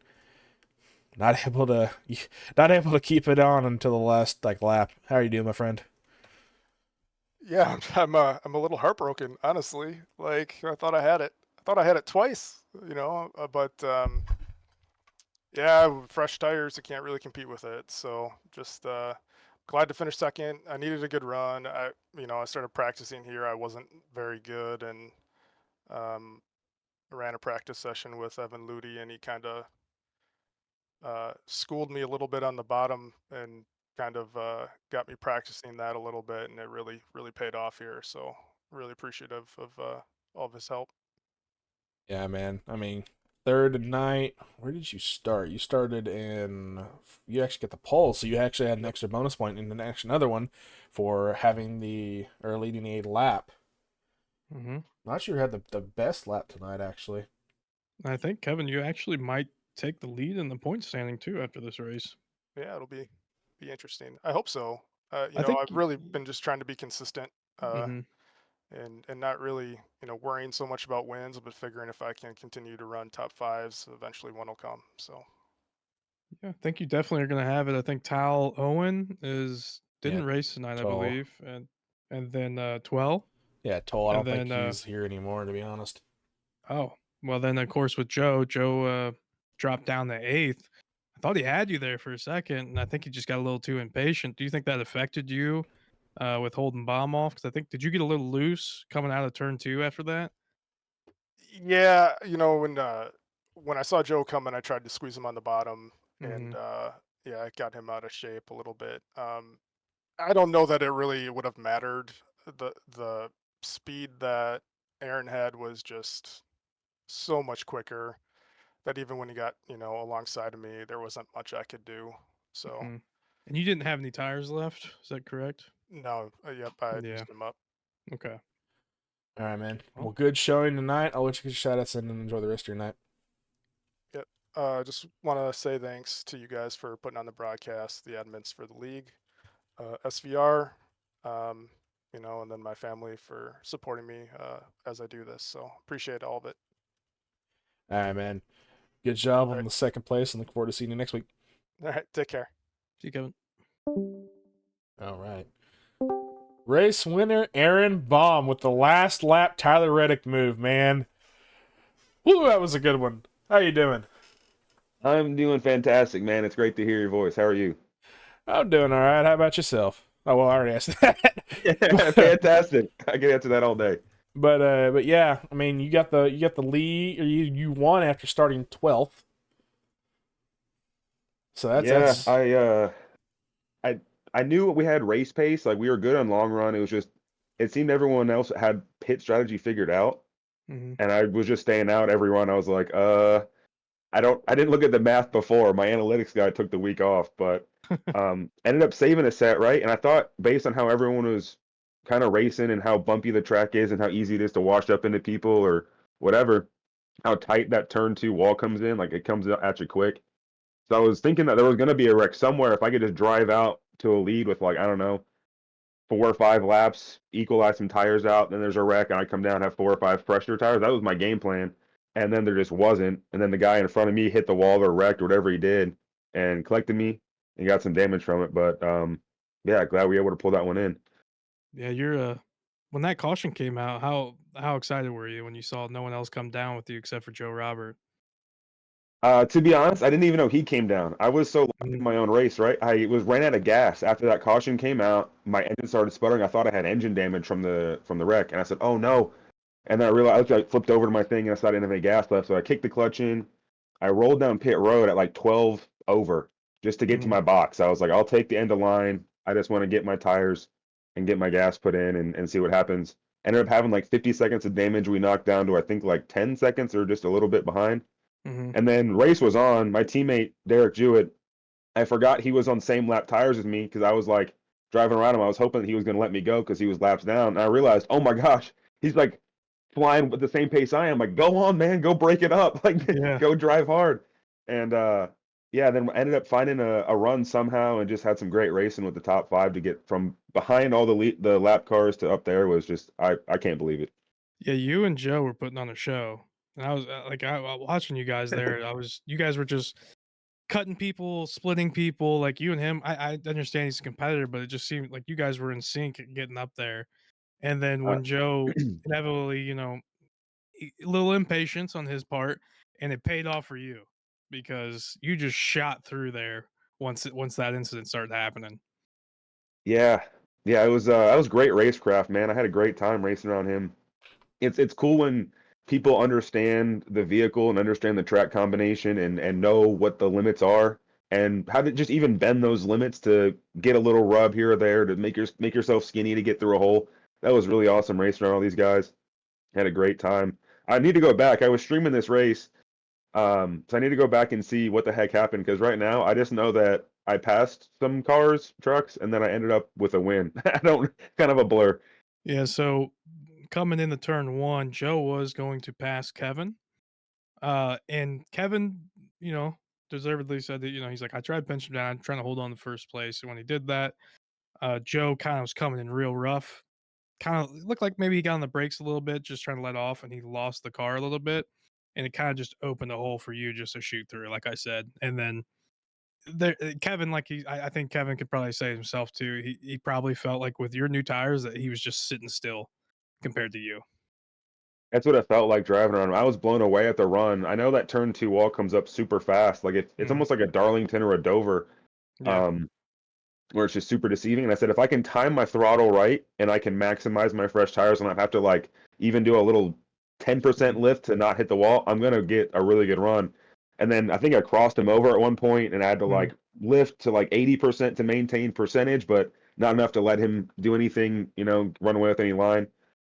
B: Not able to keep it on until the last lap. How are you doing, my friend?
E: Yeah, I'm a little heartbroken, honestly. Like I thought I had it. thought I had it twice, but yeah, fresh tires, I can't really compete with it. So just glad to finish second. I needed a good run. I started practicing here. I wasn't very good, and um, ran a practice session with Evan Ludi, and he kind of schooled me a little bit on the bottom and kind of got me practicing that a little bit, and it really, really paid off here. So really appreciative of all of his help.
B: Yeah, man. I mean, third tonight. Where did you start? You started in. You actually get the pole, so you actually had an
E: Yep.
B: extra bonus point and another one for having or leading a lap.
C: Mm-hmm.
B: Not sure who had the best lap tonight, actually.
C: I think Kevin, you actually might take the lead in the point standing too after this race.
E: Yeah, it'll be interesting. I hope so.
C: I think.
E: I've really been just trying to be consistent,
C: Mm-hmm.
E: and not really, worrying so much about wins, but figuring if I can continue to run top fives, eventually one will come. So
C: Yeah, I think you definitely are going to have it. I think Tal Owen
B: Yeah,
C: didn't race tonight, I
B: Toll.
C: believe, and then 12,
B: Yeah, Toll. I
C: and
B: don't think
C: then
B: he's here anymore, to be honest.
C: oh, well then of course with Joe dropped down to 8th. I thought he had you there for a second, and I think he just got a little too impatient. Do you think that affected you with holding bomb off? Because I think did you get a little loose coming out of turn 2 after that?
E: yeah, when I saw Joe coming, I tried to squeeze him on the bottom,
C: Mm-hmm.
E: and yeah, it got him out of shape a little bit. I don't know that it really would have mattered. The speed that Aaron had was just so much quicker that even when he got, alongside of me, there wasn't much I could do. So
C: Mm-hmm. And you didn't have any tires left, is that correct?
E: no, yep, I
C: Yeah.
E: used him up.
C: Okay.
B: All right, man.
C: Well,
B: Well, good showing tonight. I'll let you get your shout outs in and enjoy the rest of your night.
E: Yep. Just want to say thanks to you guys for putting on the broadcast, the admins for the league, SVR, um, and then my family for supporting me as I do this. So appreciate all of it.
B: All right, man. Good job
E: All
B: on
E: right.
B: the second place and look forward to seeing you next week.
E: All right. Take care.
C: see you, Kevin.
B: All right. Race winner Aaron Baum with the last lap Tyler Reddick move, man. Woo, that was a good one. How you doing?
F: I'm doing fantastic, man. It's great to hear your voice. How are you?
B: I'm doing all right. How about yourself? Oh well, I already asked that. but,
F: Fantastic. I can answer that all day.
B: but yeah, I mean, you got the lead. Or you won after starting 12th. So
F: Yeah,
B: that's
F: I I knew we had race pace. Like we were good on long run. It was just it seemed everyone else had pit strategy figured out,
C: Mm-hmm.
F: and I was just staying out every run. I was like, I didn't look at the math before. My analytics guy took the week off, but ended up saving a set, right? And I thought based on how everyone was kind of racing and how bumpy the track is and how easy it is to wash up into people or whatever, how tight that turn 2 wall comes in, like it comes at you quick. So I was thinking that there was going to be a wreck somewhere if I could just drive out to a lead with like I don't know 4 or 5 laps, equalize some tires out, then there's a wreck, and I come down and have 4 or 5 pressure tires. That was my game plan, and then there just wasn't. And then the guy in front of me hit the wall or wrecked or whatever he did, and collected me and got some damage from it. But yeah, glad we were able to pull that one in.
C: Yeah, you're when that caution came out, how excited were you when you saw no one else come down with you except for Joe Robert?
F: To be honest, I didn't even know he came down. I was so lost in
C: Mm,
F: my own race, right? I was ran out of gas after that caution came out. My engine started sputtering. I thought I had engine damage from the wreck, and I said, "Oh no!" And then I realized I flipped over to my thing and I saw I didn't have any gas left, so I kicked the clutch in. I rolled down pit road at like 12 over just to get to
C: mhm,
F: my box. I was like, I'll take the end of line. I just want to get my tires and get my gas put in and see what happens. Ended up having like 50 seconds of damage. We knocked down to I think like 10 seconds or just a little bit behind.
C: mhm,
F: And then race was on. My teammate Derek Jewett, I forgot he was on same lap tires as me because I was like driving around him. I was hoping he was going to let me go because he was laps down. And I realized, oh my gosh, he's like flying with the same pace I am. Like, go on, man, go break it up. Like,
C: yeah,
F: go drive hard. And yeah, then ended up finding a run somehow and just had some great racing with the top 5 to get from behind all the lap cars to up there was just I can't believe it.
C: yeah. You and Joe were putting on a show, and I was watching you guys there. You guys were just cutting people, splitting people, like you and him. I understand he's a competitor, but it just seemed like you guys were in sync at getting up there. And then
F: Uh,
C: when Joe inevitably, a little impatience on his part, and it paid off for you because you just shot through there once that incident started happening.
F: Yeah, yeah, it was that was great racecraft, man. I had a great time racing around him. It's cool when people understand the vehicle and understand the track combination and know what the limits are and how to just even bend those limits to get a little rub here or there to make yourself skinny to get through a hole. That was really awesome racing around all these guys. Had a great time. I need to go back. I was streaming this race, so I need to go back and see what the heck happened because right now I just know that I passed some cars, trucks, and then I ended up with a win. I don't kind of a blur.
C: Yeah, so coming into turn 1, Joe was going to pass Kevin. And Kevin, deservedly said that, he's like, I tried pinching him down, I'm trying to hold on to first place. And when he did that, Joe kind of was coming in real rough. Kind of looked like maybe he got on the brakes a little bit, just trying to let off, and he lost the car a little bit. And it kind of just opened a hole for you just to shoot through, like I said. And then Kevin, like I think Kevin could probably say himself too. He probably felt like with your new tires that he was just sitting still compared to you.
F: That's what it felt like driving around. I was blown away at the run. I know that turn two wall comes up super fast. Like it's
C: Mhm.
F: almost like a Darlington or a Dover,
C: Yeah.
F: um, where it's just super deceiving. And I said, if I can time my throttle right and I can maximize my fresh tires and not have to like even do a little 10% lift to not hit the wall, I'm gonna get a really good run. And then I think I crossed him over at one point and I had to
C: Mhm.
F: like lift to like 80% to maintain percentage, but not enough to let him do anything, run away with any line.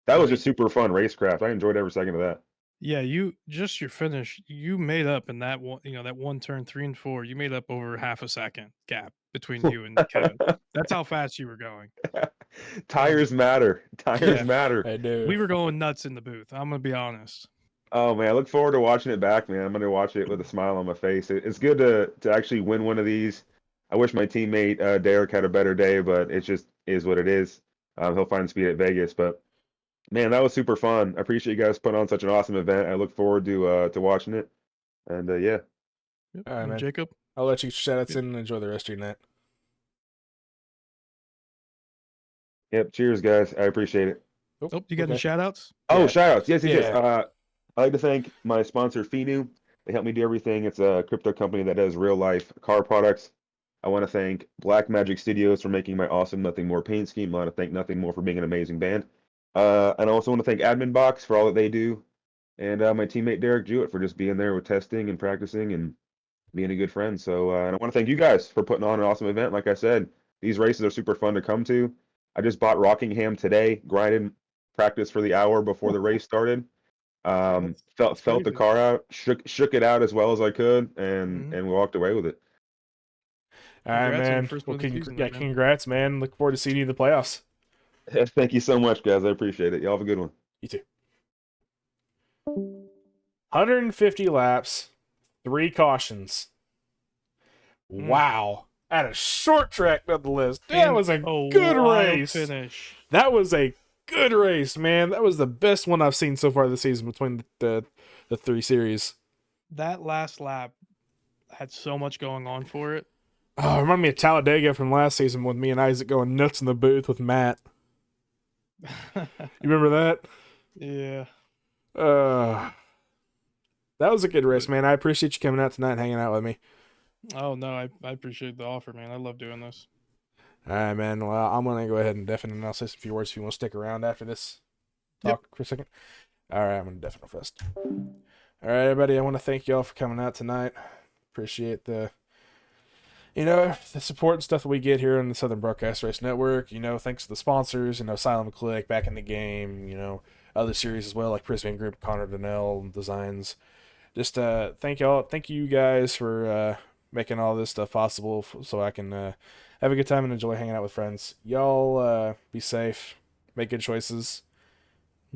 F: That was just super fun racecraft. I enjoyed every second of that.
C: Yeah, you just your finish, you made up in that one, that one turn 3 and 4, you made up over half a second gap between you and Kevin. That's how fast you were going. And
F: Tires matter. Tires
C: yeah,
F: matter.
B: I do.
C: we were going nuts in the booth. I'm gonna be honest.
F: Oh man, I look forward to watching it back, man. I'm gonna watch it with a smile on my face. It's good to actually win one of these. I wish my teammate Derek had a better day, but it just is what it is. He'll find speed at Vegas, but man, that was super fun. I appreciate you guys putting on such an awesome event. I look forward to watching it, and yeah,
C: Yep.
B: All right,
C: And
B: man.
C: Jacob,
B: I'll let you shout outs
C: Yep.
B: in and enjoy the rest of your night.
F: yep. Cheers, guys. I appreciate it.
C: Oh, you got any
B: okay.
C: shout outs?
F: Oh,
B: Yeah.
F: shout outs. Yes, yes, yes.
B: Yeah.
F: I'd like to thank my sponsor, Finu. They help me do everything. It's a crypto company that does real life car products. I want to thank Black Magic Studios for making my awesome Nothing More paint scheme. I want to thank Nothing More for being an amazing band. And I also want to thank Admin Box for all that they do. And my teammate Derek Jewett for just being there with testing and practicing and being a good friend. So, and I want to thank you guys for putting on an awesome event. Like I said, these races are super fun to come to. I just bought Rockingham today, grinded practice for the hour before the race started. Felt
C: That's
F: the
C: crazy.
F: car out, shook it out as well as I could, and
C: Mhm.
F: and walked away with it.
B: All right,
C: Congrats on your
B: man.
C: first
B: Well,
C: win of the season,
B: yeah,
C: then, man.
B: congrats, man. Look forward to seeing you in the playoffs.
F: Thank you so much, guys. I appreciate it. Y'all have a good one.
B: You too. 150 laps, 3 cautions.
C: Mm.
B: Wow. At a short track nonetheless. That
C: And
B: was a
C: a
B: good
C: wild
B: race.
C: finish.
B: That was a good race, man. That was the best one I've seen so far this season between the 3 series.
C: That last lap had so much going on for it.
B: Oh, it reminded me of Talladega from last season with me and Isaac going nuts in the booth with Matt. You remember that?
C: Yeah.
B: Uh, that was a good race, man. I appreciate you coming out tonight and hanging out with me.
C: Oh no, I appreciate the offer, man. I love doing this.
B: All right, man. Well, I'm going to go ahead and deafen and I'll say some few words if you want to stick around after this talk for a second. All right, I'm going to deafen first. All right, everybody. I want to thank y'all for coming out tonight. Appreciate the support and stuff that we get here on the Southern Broadcast Race Network. Thanks to the sponsors, Silent Click, Back in the Game, other series as well, like Prisman Group, Connor Donnell Designs. Just thank you guys for making all this stuff possible so I can have a good time and enjoy hanging out with friends. Y'all be safe, make good choices.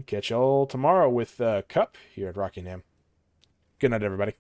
B: Catch y'all tomorrow with Cup here at Rockingham. Good night, everybody.